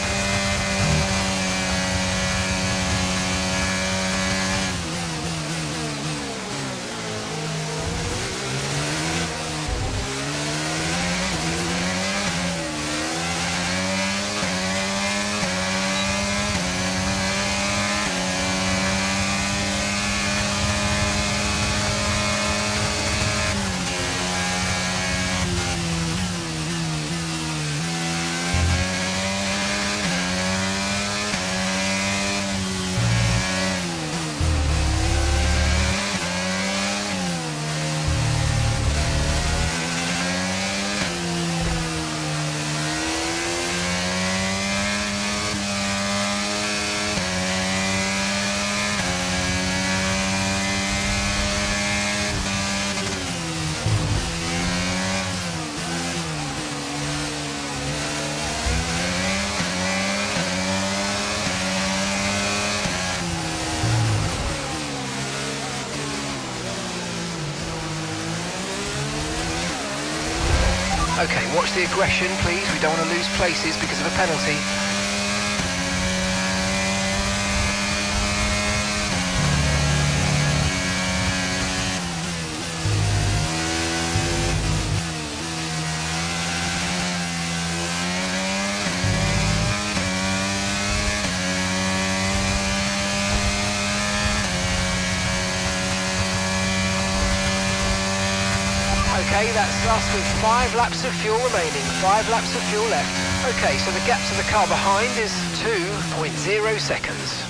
Okay, watch the aggression, please. We don't want to lose places because of a penalty. Okay, that's us with 5 laps of fuel remaining, 5 laps of fuel left. Okay, so the gap to the car behind is 2.0 seconds.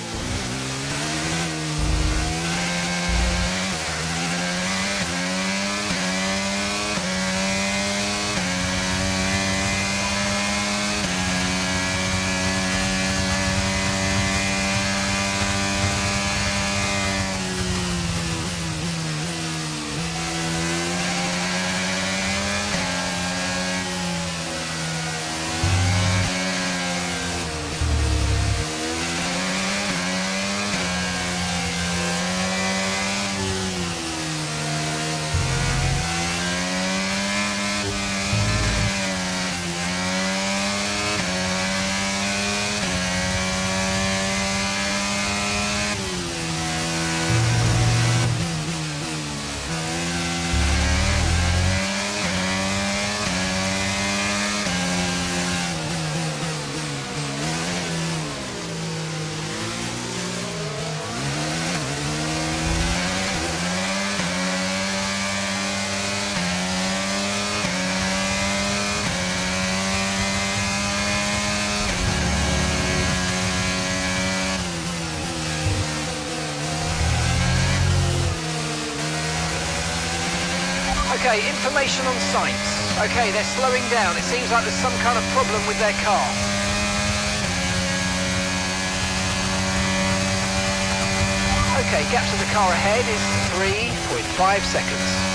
Okay, information on sights. Okay, they're slowing down. It seems like there's some kind of problem with their car. Okay, gap to the car ahead is 3.5 seconds.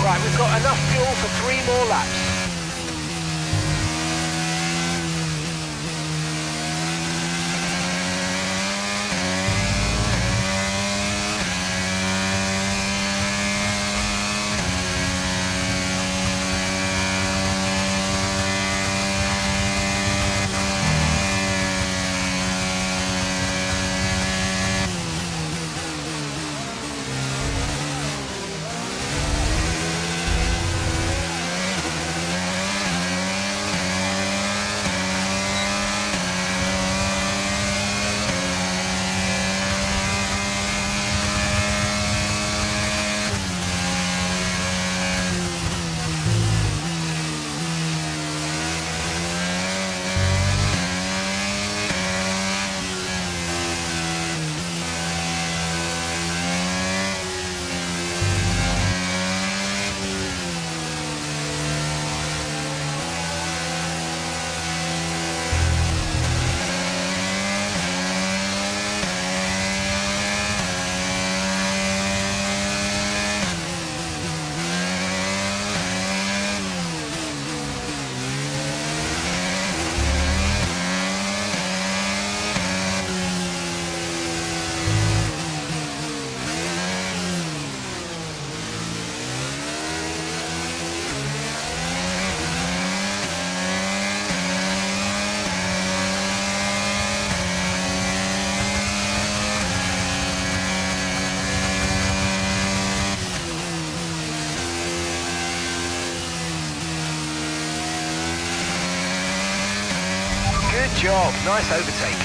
Right, we've got enough fuel for 3 more laps. Good job, nice overtake.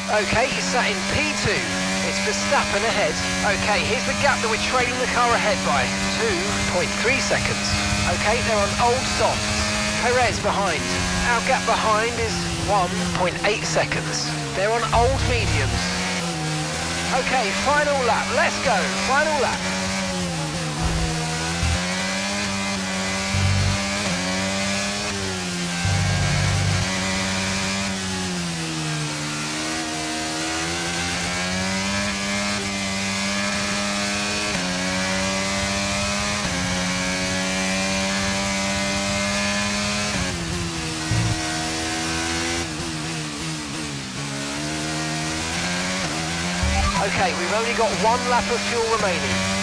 Okay, he's sat in P2. It's Verstappen ahead. Okay, here's the gap that we're trailing the car ahead by. 2.3 seconds. Okay, they're on old softs. Perez behind. Our gap behind is 1.8 seconds. They're on old mediums. Okay, final lap. Let's go. Final lap. Okay, we've only got 1 lap of fuel remaining.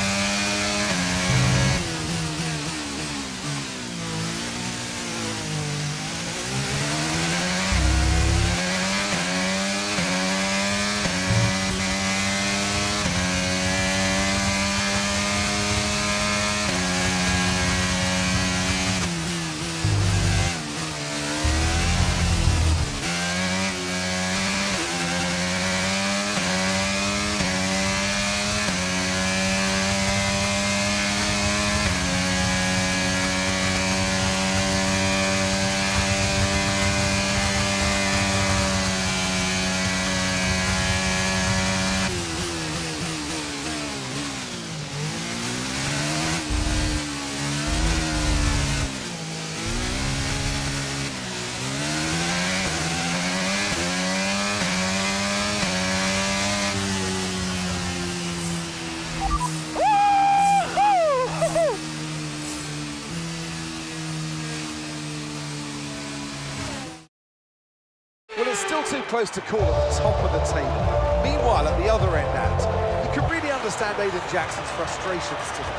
close to call at the top of the table. Meanwhile, at the other end, you can really understand Aiden Jackson's frustrations today.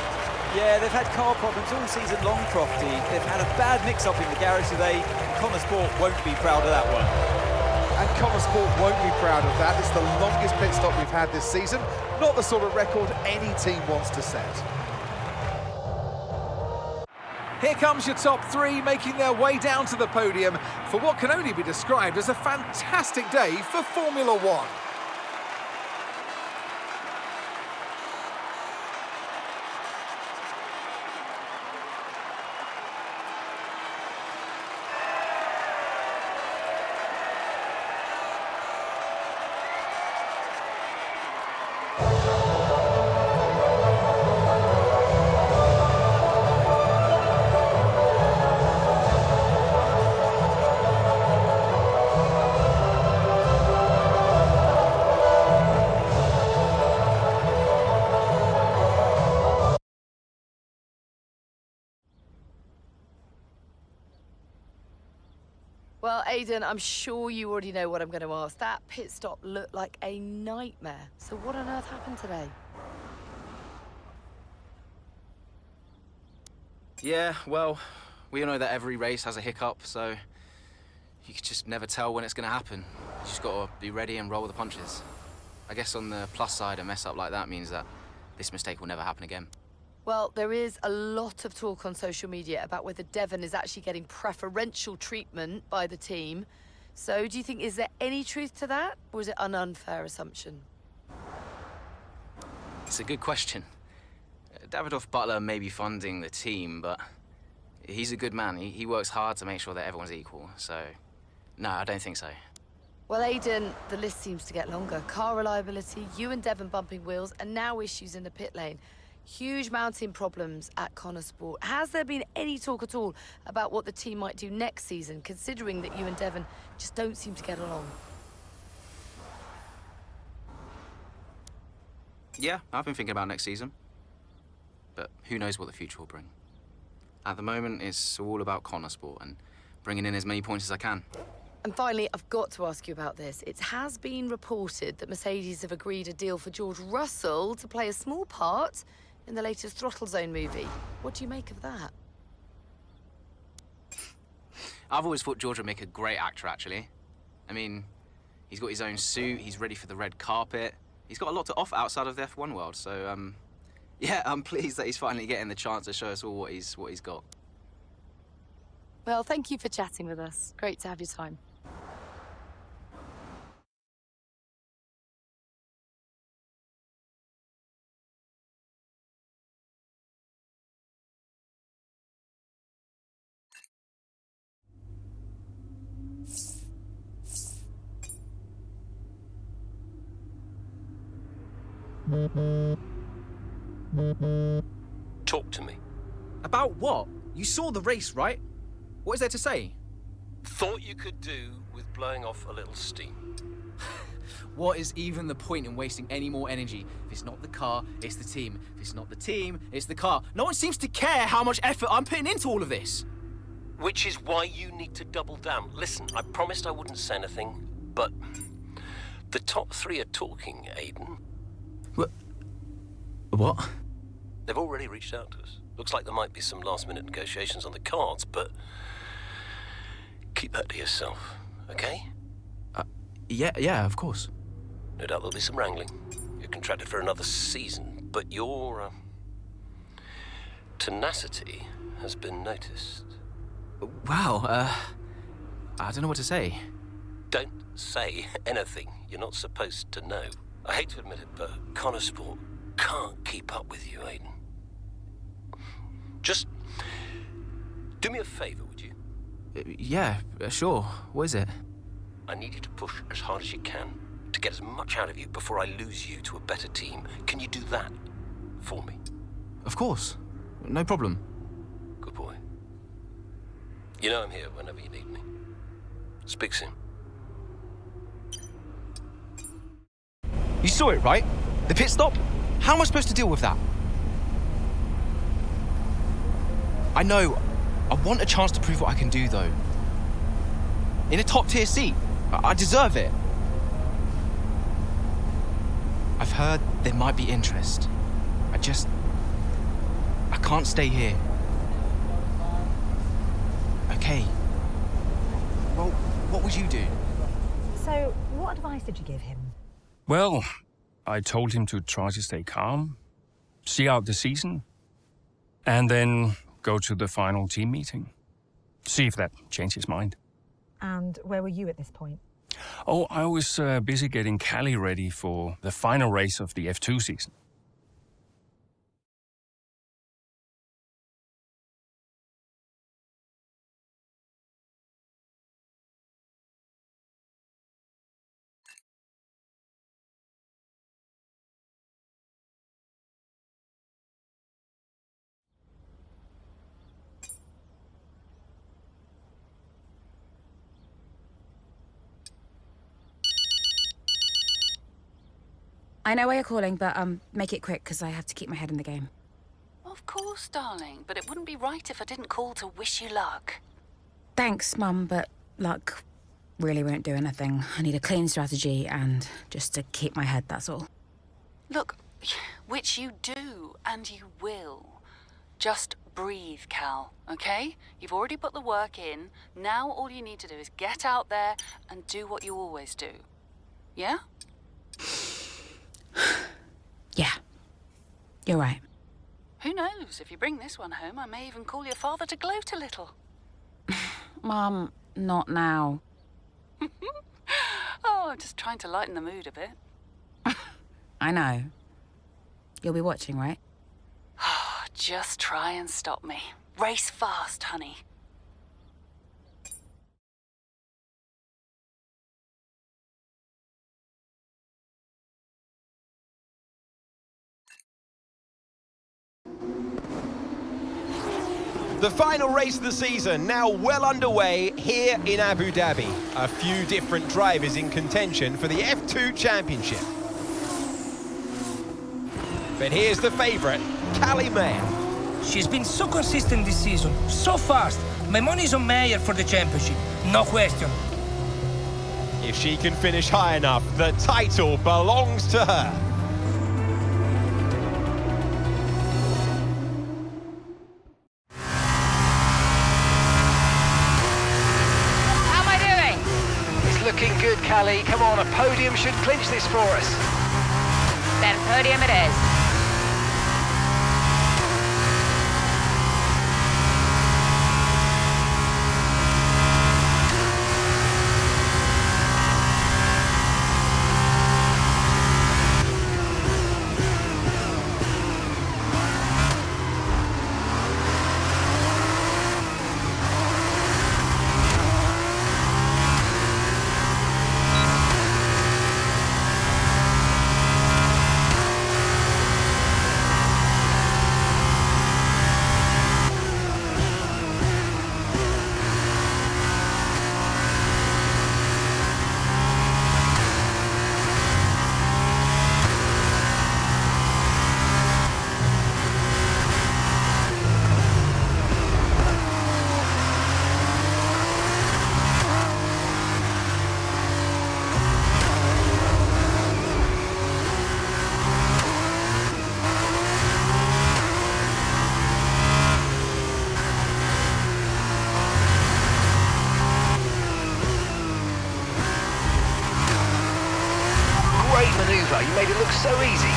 Yeah, they've had car problems all season long, Crofty. They've had a bad mix-up in the garage today. Connor Sport won't be proud of that one. And Connor Sport won't be proud of that. It's the longest pit stop we've had this season. Not the sort of record any team wants to set. Here comes your top three, making their way down to the podium for what can only be described as a fantastic day for Formula One. Well, Aiden, I'm sure you already know what I'm going to ask. That pit stop looked like a nightmare. So what on earth happened today? Yeah, well, we all know that every race has a hiccup, so you just never tell when it's going to happen. You just got to be ready and roll with the punches. I guess on the plus side, a mess up like that means that this mistake will never happen again. Well, there is a lot of talk on social media about whether Devon is actually getting preferential treatment by the team. So do you think, is there any truth to that, or is it an unfair assumption? It's a good question. Davidoff Butler may be funding the team, but he's a good man. He works hard to make sure that everyone's equal. So, no, I don't think so. Well, Aiden, the list seems to get longer. Car reliability, you and Devon bumping wheels, and now issues in the pit lane. Huge mounting problems at Connor Sport. Has there been any talk at all about what the team might do next season, considering that you and Devon just don't seem to get along? Yeah, I've been thinking about next season. But who knows what the future will bring. At the moment, it's all about Connor Sport and bringing in as many points as I can. And finally, I've got to ask you about this. It has been reported that Mercedes have agreed a deal for George Russell to play a small part in the latest Throttle Zone movie. What do you make of that? I've always thought George would make a great actor, actually. I mean, he's got his own suit, he's ready for the red carpet. He's got a lot to offer outside of the F1 world, so, yeah, I'm pleased that he's finally getting the chance to show us all what he's got. Well, thank you for chatting with us. Great to have your time. Talk to me. About what? You saw the race, right? What is there to say? Thought you could do with blowing off a little steam. What is even the point in wasting any more energy? If it's not the car, it's the team. If it's not the team, it's the car. No one seems to care how much effort I'm putting into all of this. Which is why you need to double down. Listen, I promised I wouldn't say anything, but the top three are talking, Aiden. What? They've already reached out to us. Looks like there might be some last-minute negotiations on the cards, but keep that to yourself, okay? Yeah, of course. No doubt there'll be some wrangling. You're contracted for another season, but your tenacity has been noticed. Wow, I don't know what to say. Don't say anything you're not supposed to know. I hate to admit it, but Connor Sport can't keep up with you, Aiden. Just do me a favor, would you? Yeah, sure. What is it? I need you to push as hard as you can to get as much out of you before I lose you to a better team. Can you do that for me? Of course. No problem. Good boy. You know I'm here whenever you need me. Speak soon. You saw it, right? The pit stop? How am I supposed to deal with that? I know. I want a chance to prove what I can do, though. In a top-tier seat. I deserve it. I've heard there might be interest. I can't stay here. Okay. Well, what would you do? So, what advice did you give him? Well, I told him to try to stay calm, see out the season, and then go to the final team meeting. See if that changed his mind. And where were you at this point? Oh, I was busy getting Callie ready for the final race of the F2 season. I know why you're calling, but make it quick, because I have to keep my head in the game. Of course, darling, but it wouldn't be right if I didn't call to wish you luck. Thanks, Mum, but luck really won't do anything. I need a clean strategy and just to keep my head, that's all. Look, which you do, and you will. Just breathe, Cal, okay? You've already put the work in. Now all you need to do is get out there and do what you always do. Yeah? Yeah, you're right. Who knows? If you bring this one home, I may even call your father to gloat a little. Mum, not now. Oh, I'm just trying to lighten the mood a bit. I know. You'll be watching, right? Just try and stop me. Race fast, honey. The final race of the season now well underway here in Abu Dhabi. A few different drivers in contention for the F2 Championship. But here's the favourite, Callie Mayer. She's been so consistent this season, so fast. My money's on Mayer for the championship, no question. If she can finish high enough, the title belongs to her. Looking good, Callie. Come on, a podium should clinch this for us. Then podium it is. Manoeuvre. You made it look so easy.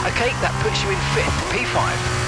Okay, that puts you in 5th, P5.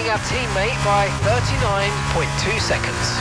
leading our teammate by 39.2 seconds.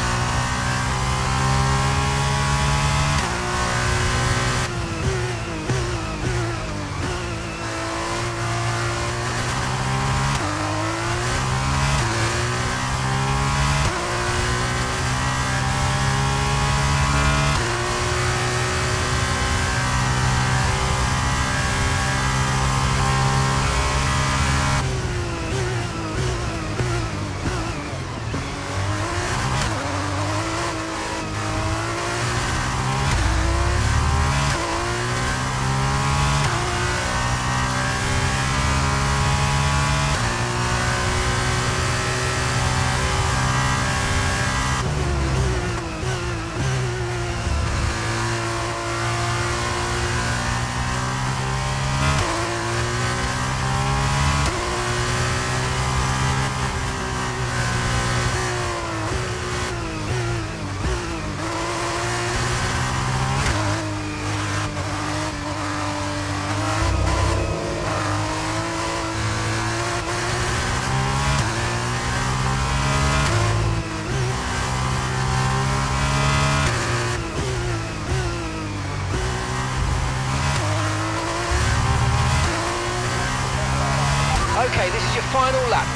Okay, this is your final lap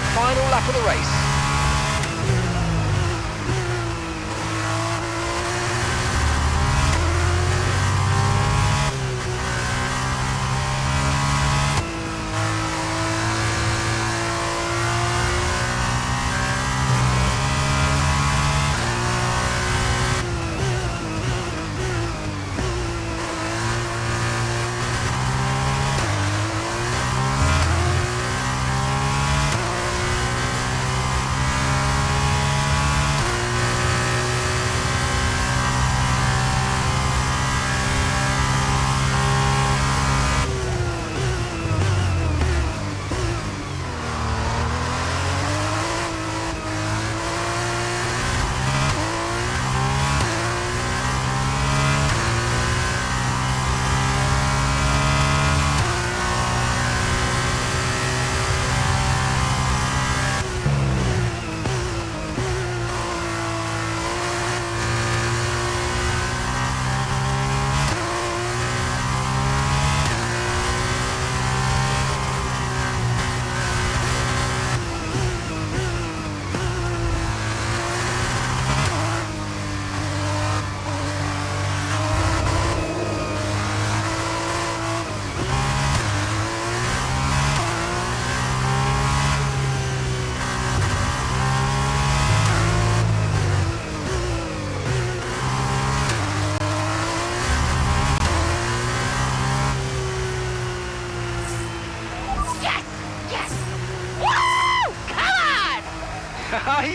of the race.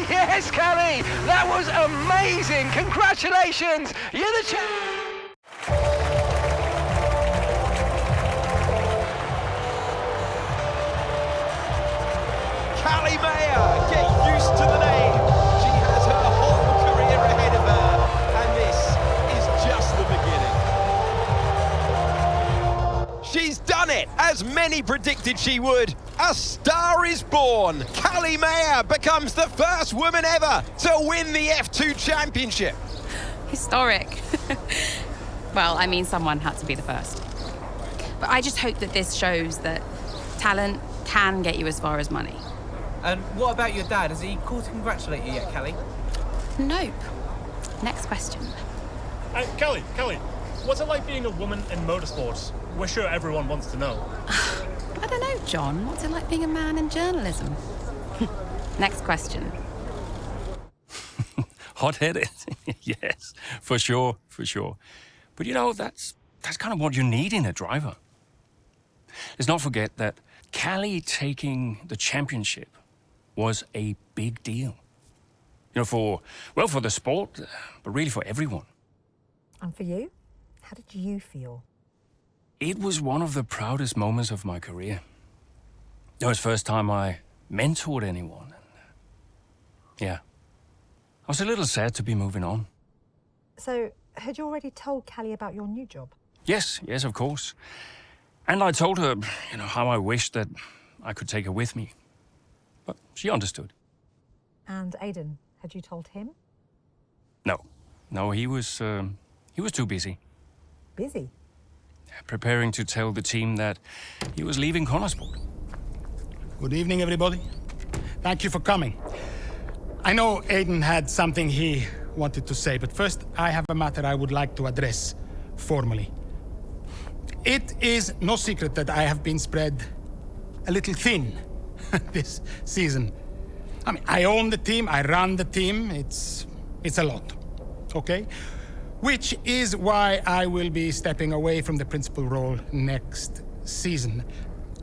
Yes, Callie! That was amazing! Congratulations! You're the champ! Callie Mayer, get used to the name. She has her whole career ahead of her, and this is just the beginning. She's done it, as many predicted she would. A star is born. Callie Mayer becomes the first woman ever to win the F2 championship. Historic. Well, I mean, someone had to be the first. But I just hope that this shows that talent can get you as far as money. And what about your dad? Has he called to congratulate you yet, Callie? Nope. Next question. Kelly, what's it like being a woman in motorsports? We're sure everyone wants to know. I don't know, John. What's it like being a man in journalism? Next question. Hot-headed? Yes, for sure. But you know, that's kind of what you need in a driver. Let's not forget that Callie taking the championship was a big deal. You know, for the sport, but really for everyone. And for you? How did you feel? It was one of the proudest moments of my career. It was the first time I mentored anyone. Yeah. I was a little sad to be moving on. So, had you already told Callie about your new job? Yes, of course. And I told her, how I wished that I could take her with me. But she understood. And Aidan, had you told him? No, he was too busy. Busy? Preparing to tell the team that he was leaving Connorsport. Good evening, everybody. Thank you for coming. I know Aidan had something he wanted to say, but first I have a matter I would like to address formally. It is no secret that I have been spread a little thin this season. I mean, I own the team, I run the team, it's a lot, okay? Which is why I will be stepping away from the principal role next season.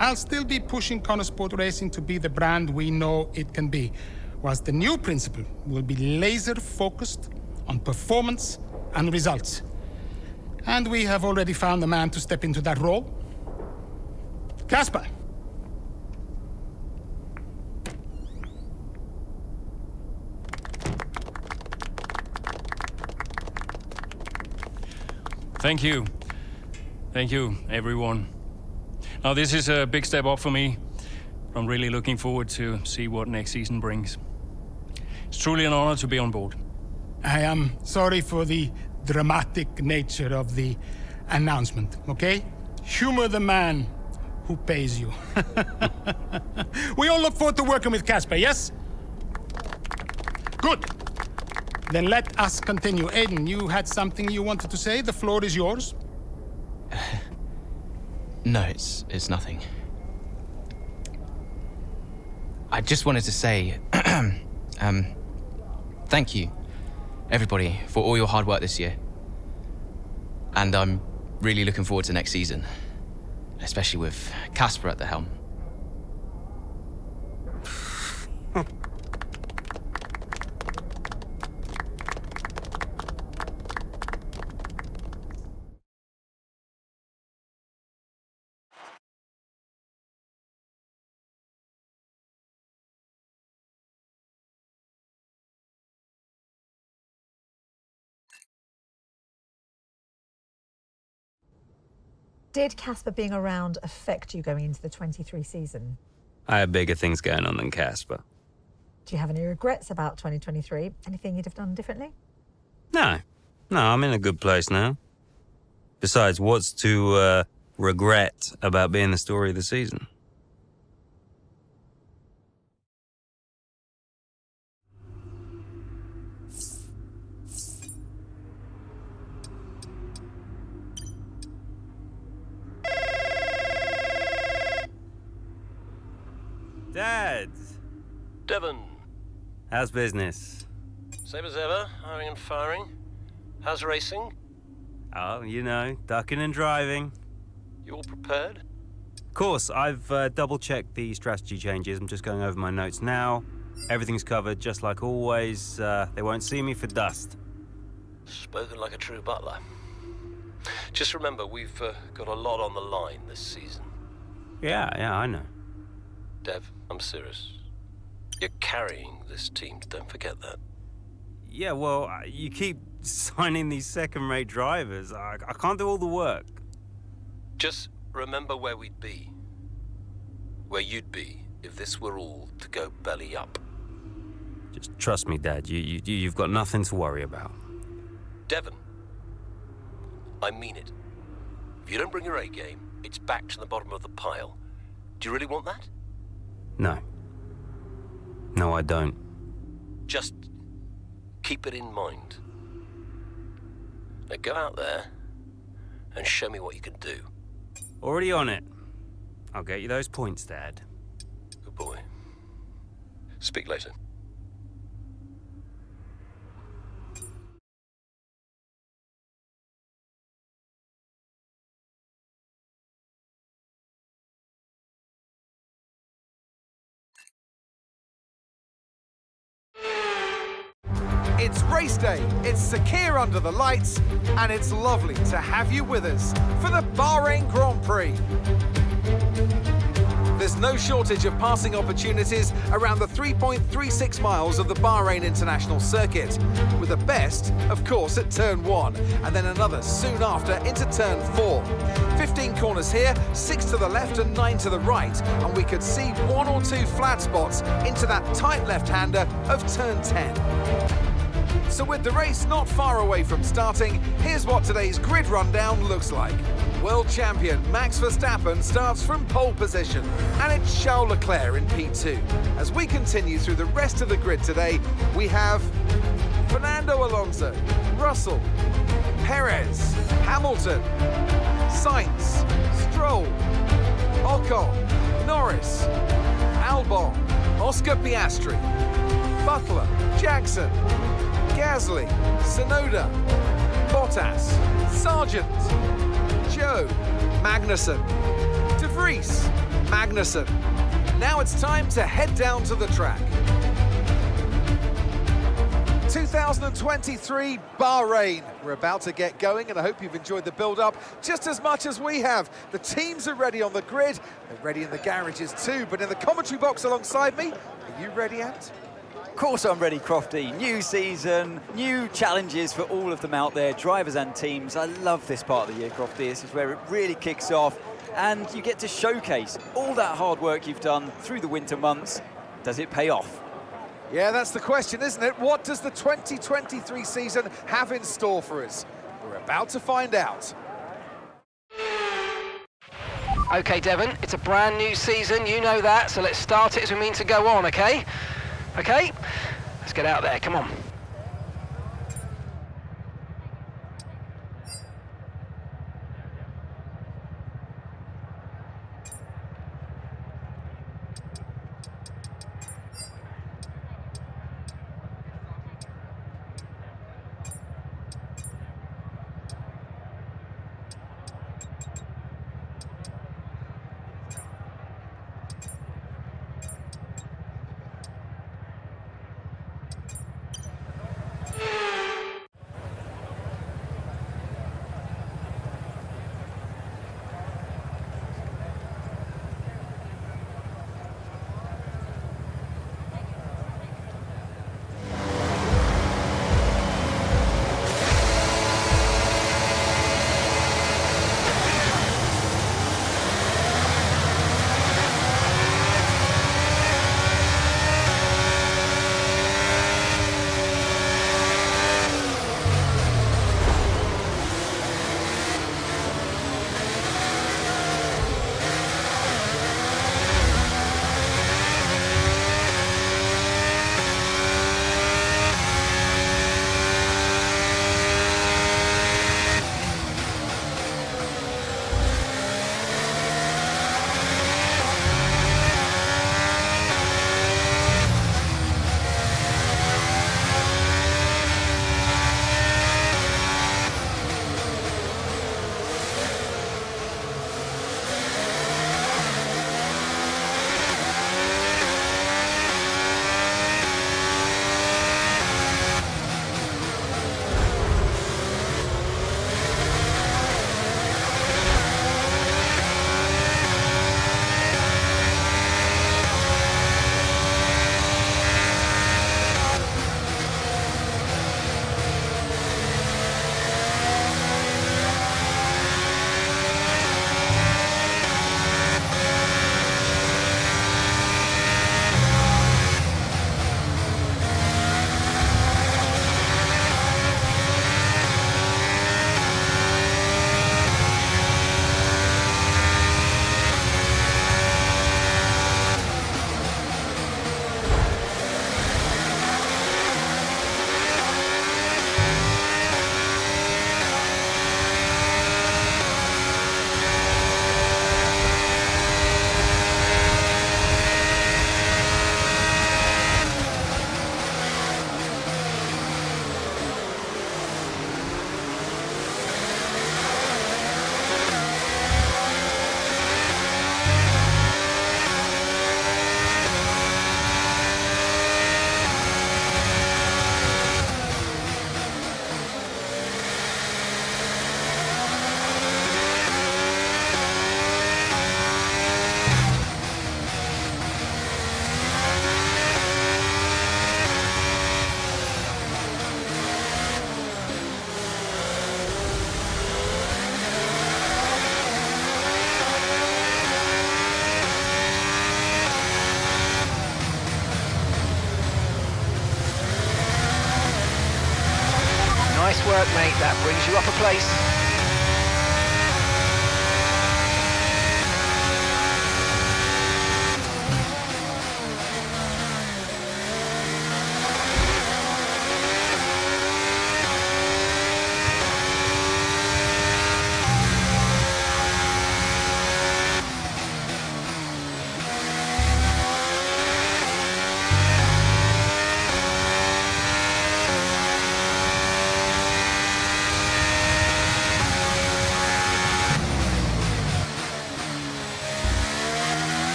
I'll still be pushing Connorsport Racing to be the brand we know it can be, whilst the new principal will be laser-focused on performance and results. And we have already found a man to step into that role. Casper. Thank you. Thank you, everyone. Now, this is a big step up for me. I'm really looking forward to see what next season brings. It's truly an honor to be on board. I am sorry for the dramatic nature of the announcement, okay? Humor the man who pays you. We all look forward to working with Casper, yes? Good. Then let us continue. Aidan, you had something you wanted to say? The floor is yours. No, it's nothing. I just wanted to say, thank you, everybody, for all your hard work this year. And I'm really looking forward to next season, especially with Casper at the helm. Did Casper being around affect you going into the 23 season? I have bigger things going on than Casper. Do you have any regrets about 2023? Anything you'd have done differently? No, I'm in a good place now. Besides, what's to regret about being the story of the season? Dad! Devon. How's business? Same as ever, hiring and firing. How's racing? Oh, you know, ducking and driving. You all prepared? Of course, I've double-checked the strategy changes. I'm just going over my notes now. Everything's covered, just like always. They won't see me for dust. Spoken like a true butler. Just remember, we've got a lot on the line this season. Yeah, I know. Dev, I'm serious. You're carrying this team, don't forget that. Yeah, well, you keep signing these second-rate drivers. I can't do all the work. Just remember where we'd be. Where you'd be if this were all to go belly up. Just trust me, Dad. You've got nothing to worry about. Devon, I mean it. If you don't bring your A game, it's back to the bottom of the pile. Do you really want that? No, I don't. Just keep it in mind. Now go out there and show me what you can do. Already on it. I'll get you those points, Dad. Good boy. Speak later. It's race day, it's secure under the lights, and it's lovely to have you with us for the Bahrain Grand Prix. There's no shortage of passing opportunities around the 3.36 miles of the Bahrain International Circuit, with the best, of course, at turn 1, and then another soon after into turn 4. 15 corners here, 6 to the left and 9 to the right, and we could see 1 or 2 flat spots into that tight left-hander of turn 10. So with the race not far away from starting, here's what today's grid rundown looks like. World champion Max Verstappen starts from pole position, and it's Charles Leclerc in P2. As we continue through the rest of the grid today, we have Fernando Alonso, Russell, Perez, Hamilton, Sainz, Stroll, Ocon, Norris, Albon, Oscar Piastri, Butler, Jackson, Gasly, Tsunoda, Bottas, Sargent, Joe, Magnussen, De Vries, Magnussen. Now it's time to head down to the track. 2023 Bahrain. We're about to get going, and I hope you've enjoyed the build-up just as much as we have. The teams are ready on the grid, they're ready in the garages too, but in the commentary box alongside me, are you ready, Ant? Of course I'm ready, Crofty. New season, new challenges for all of them out there, drivers and teams. I love this part of the year, Crofty. This is where it really kicks off, and you get to showcase all that hard work you've done through the winter months. Does it pay off? Yeah, that's the question, isn't it? What does the 2023 season have in store for us? We're about to find out. Okay, Devon, it's a brand new season, you know that, so let's start it as we mean to go on, okay? Okay, let's get out there, come on. Nice work, mate. That brings you up a place.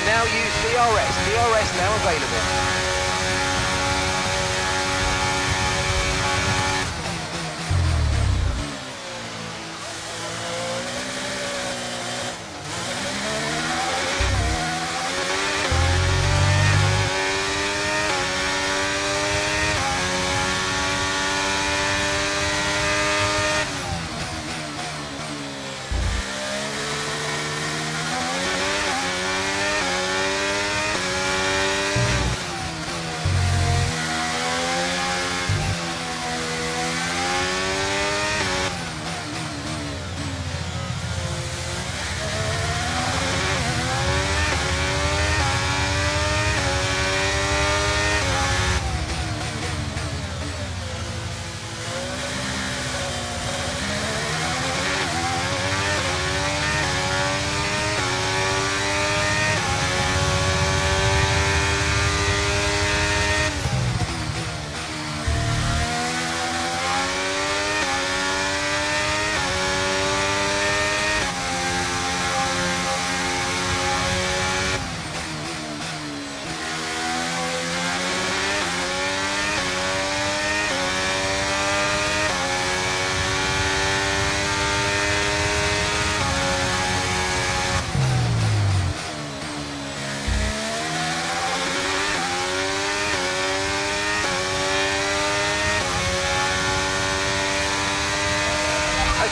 Now use DRS. DRS now available.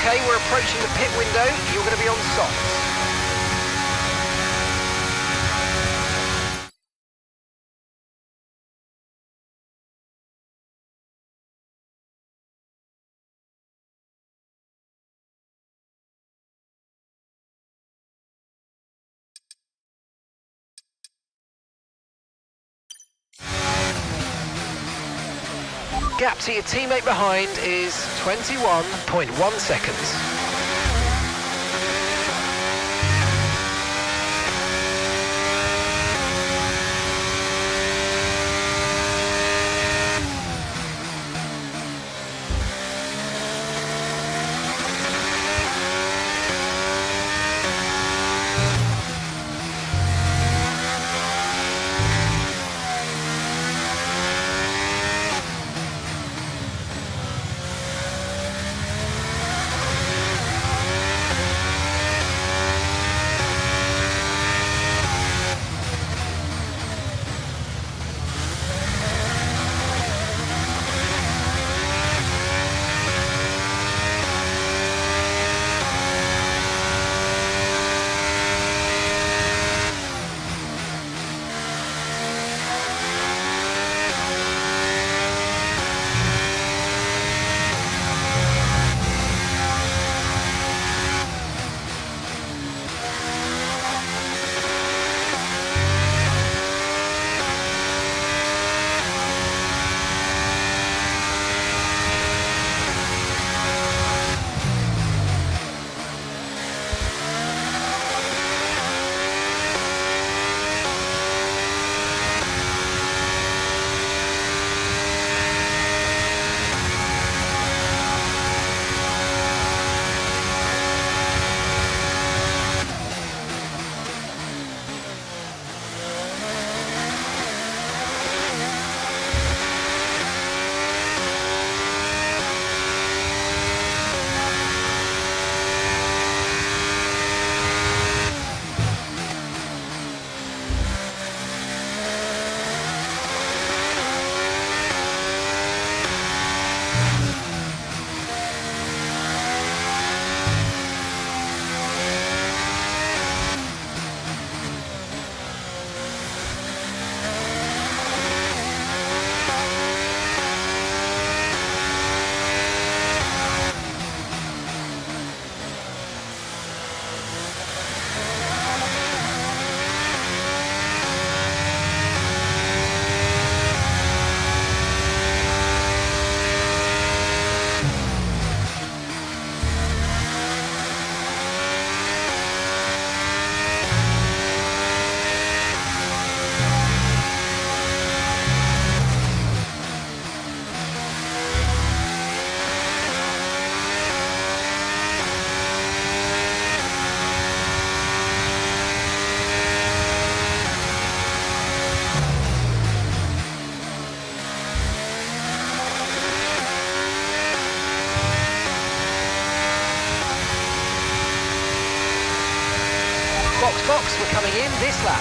Okay, we're approaching the pit window. You're going to be on softs. Gap to your teammate behind is 21.1 seconds. Box, we're coming in this lap.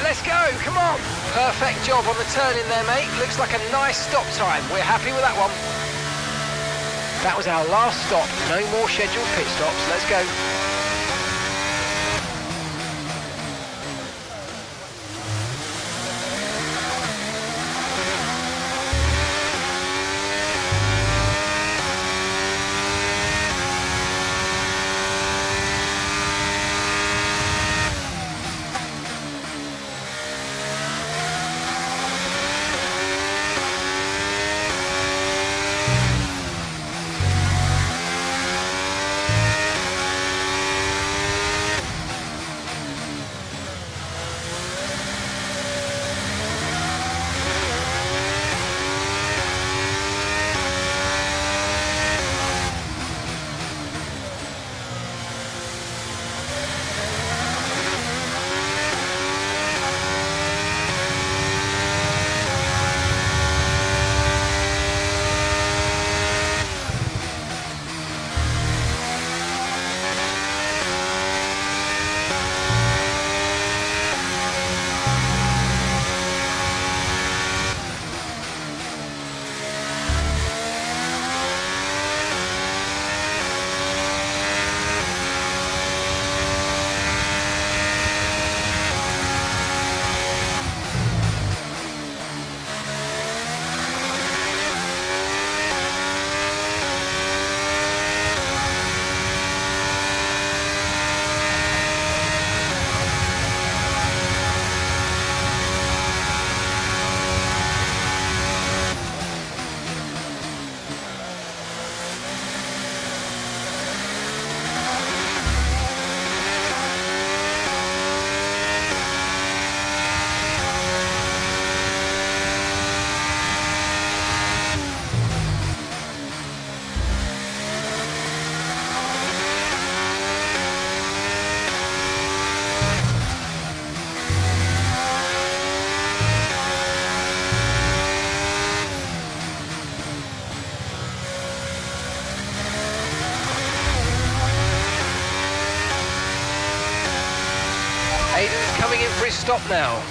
Let's go, come on. Perfect job on the turn in there, mate. Looks like a nice stop time. We're happy with that one. That was our last stop. No more scheduled pit stops. Let's go. Aiden's coming in for his stop now.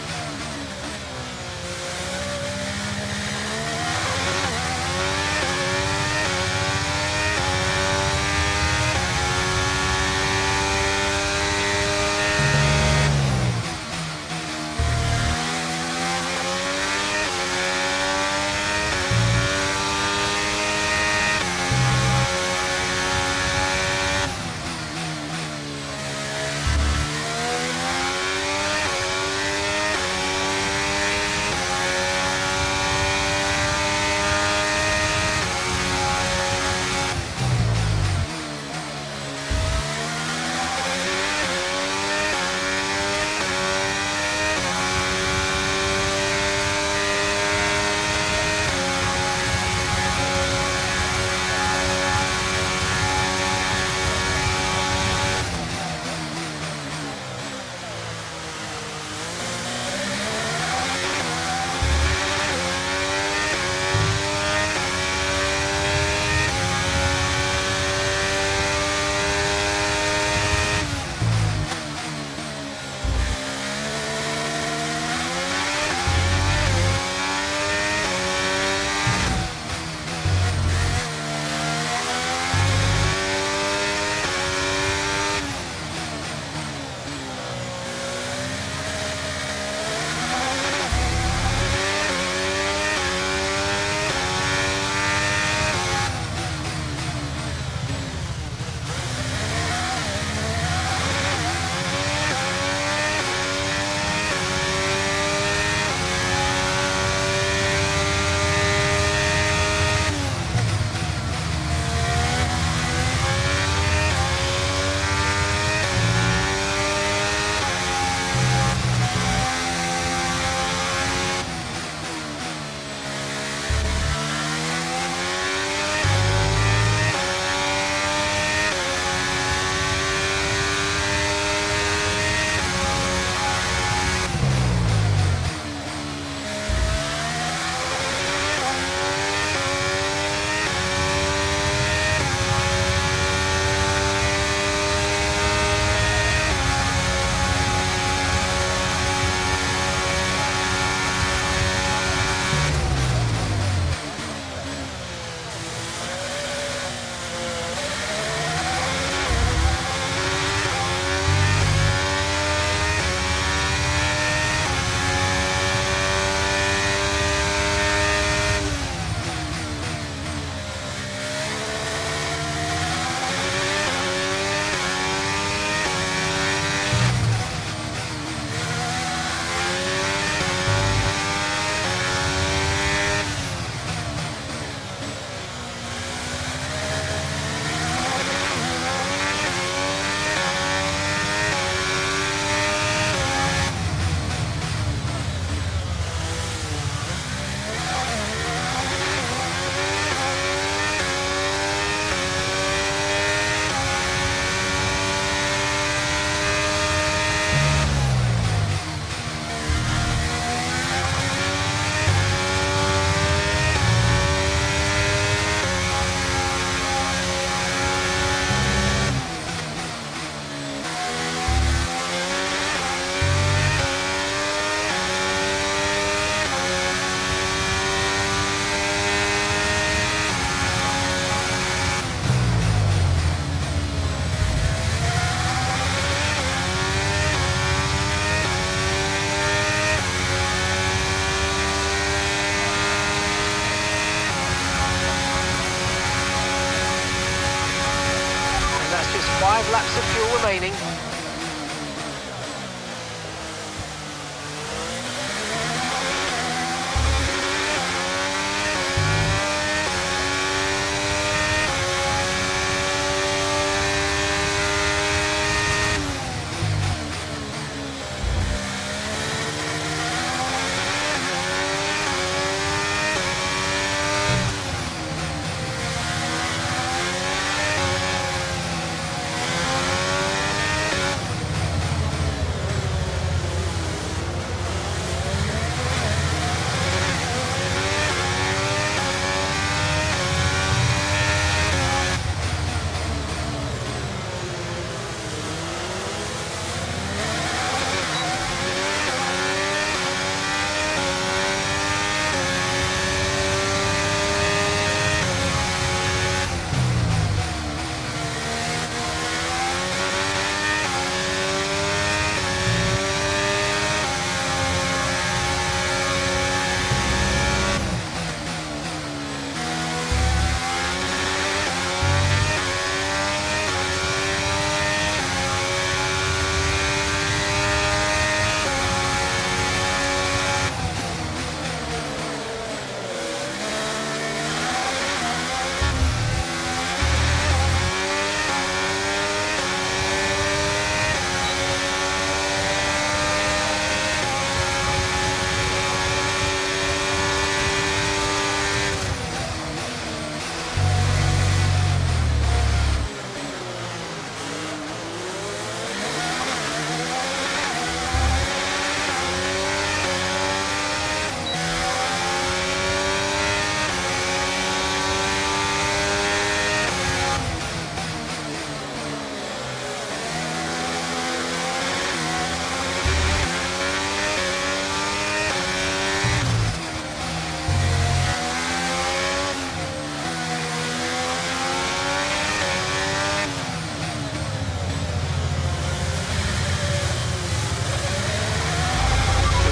5 laps of fuel remaining.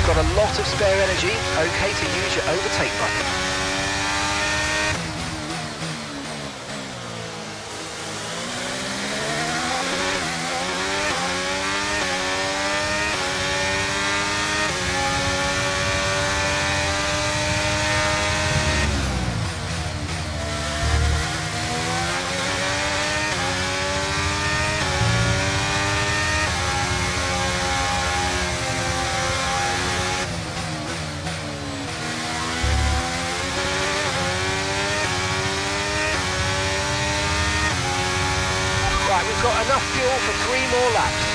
Got a lot of spare energy, okay to use your overtake button. Right, we've got enough fuel for 3 more laps.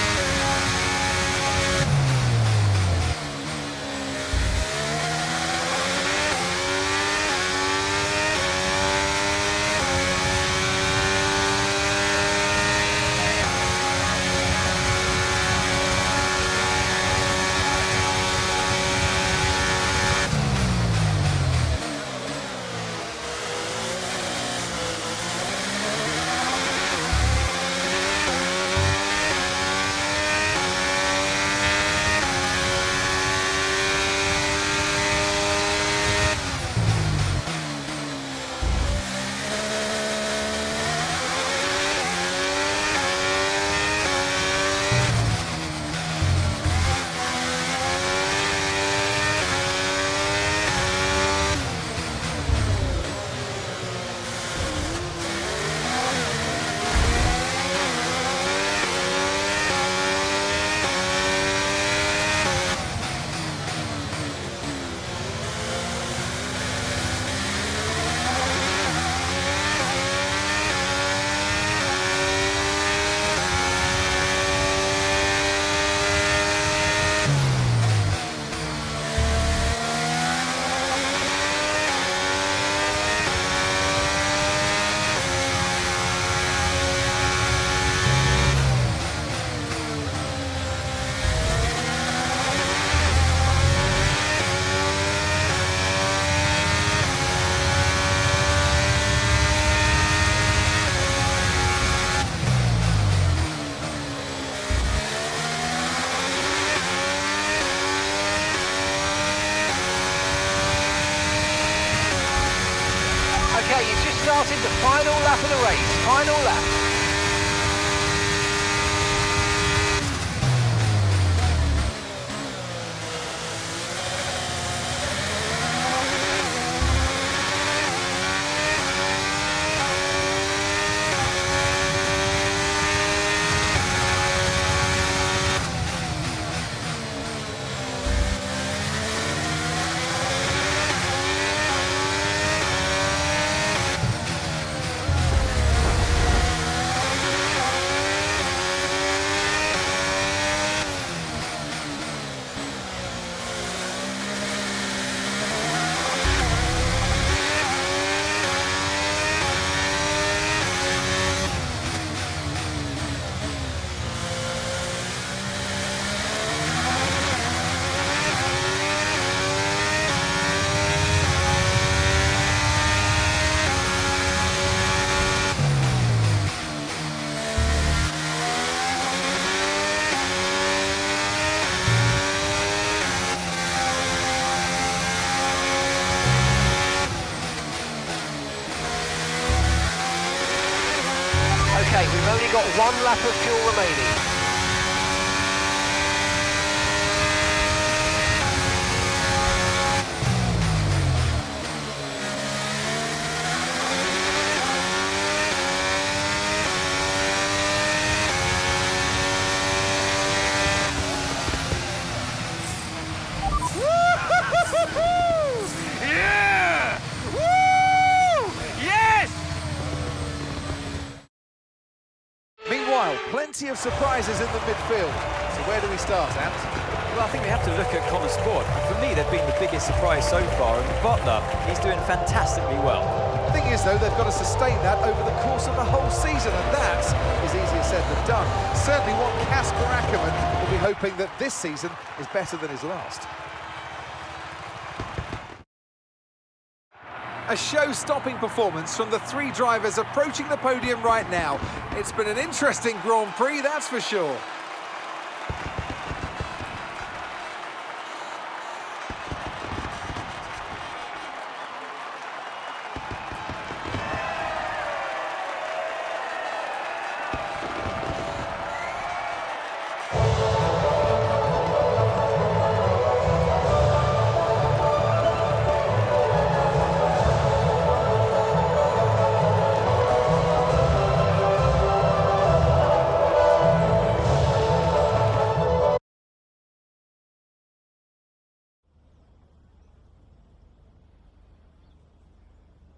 Okay, you've just started the final lap of the race. Final lap. Okay, we've only got 1 lap of fuel remaining. Yeah! Woo! Yes! Meanwhile, plenty of surprises in the midfield. So where do we start, Ant? Well, I think we have to look at Connor Sport. For me, they've been the biggest surprise so far, and Butler, he's doing fantastically well. The thing is, though, they've got to sustain that over the course of the whole season, and that is easier said than done. Certainly what Casper Ackermann will be hoping that this season is better than his last. A show-stopping performance from the 3 drivers approaching the podium right now. It's been an interesting Grand Prix, that's for sure.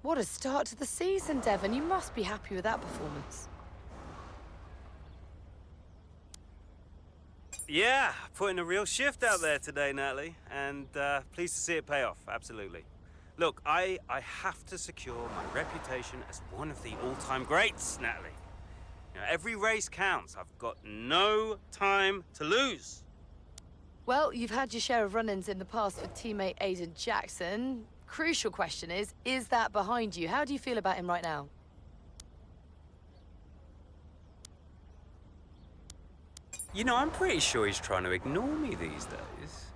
What a start to the season, Devon. You must be happy with that performance. Yeah, putting a real shift out there today, Natalie, and pleased to see it pay off, absolutely. Look, I have to secure my reputation as one of the all-time greats, Natalie. You know, every race counts. I've got no time to lose. Well, you've had your share of run-ins in the past with teammate Aiden Jackson. Crucial question is that behind you? How do you feel about him right now? You know, I'm pretty sure he's trying to ignore me these days.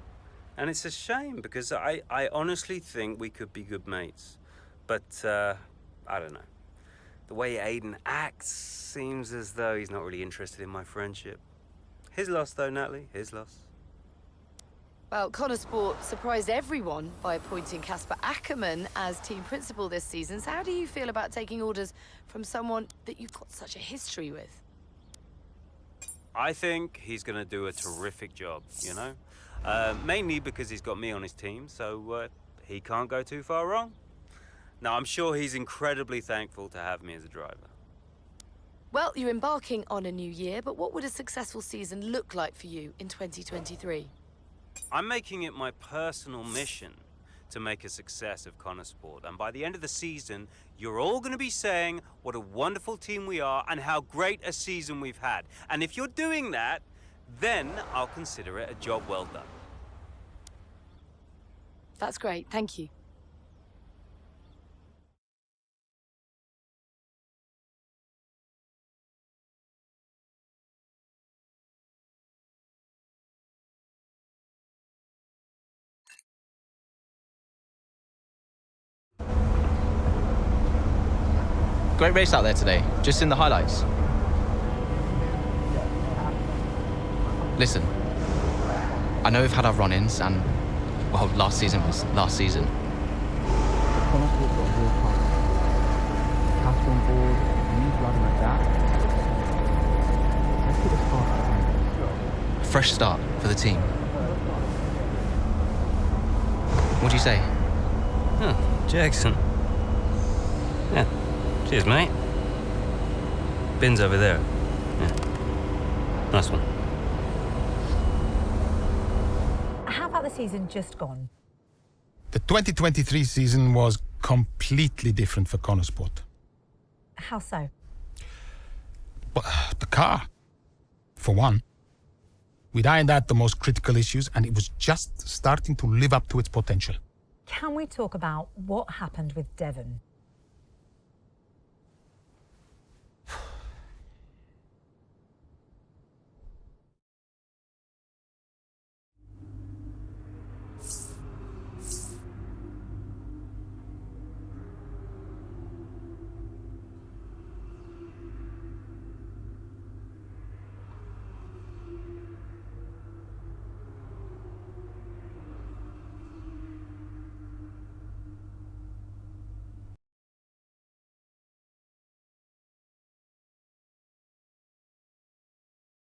And it's a shame, because I honestly think we could be good mates. But, I don't know. The way Aiden acts seems as though he's not really interested in my friendship. His loss, though, Natalie, his loss. Well, Connor Sport surprised everyone by appointing Casper Ackermann as team principal this season. So how do you feel about taking orders from someone that you've got such a history with? I think he's going to do a terrific job, you know? Mainly because he's got me on his team, so he can't go too far wrong. Now, I'm sure he's incredibly thankful to have me as a driver. Well, you're embarking on a new year, but what would a successful season look like for you in 2023? I'm making it my personal mission to make a success of Connor Sport, and by the end of the season, you're all going to be saying what a wonderful team we are and how great a season we've had. And if you're doing that, then I'll consider it a job well done. That's great, thank you. Great race out there today, just in the highlights. Listen, I know we've had our run-ins and, well, last season was last season. Fresh start for the team. What do you say? Huh, Jackson. Yeah. Cheers, mate. Bin's over there. Yeah. Nice one. How about the season just gone? The 2023 season was completely different for Connor Sport. How so? But the car, for one. We'd ironed out the most critical issues, and it was just starting to live up to its potential. Can we talk about what happened with Devon?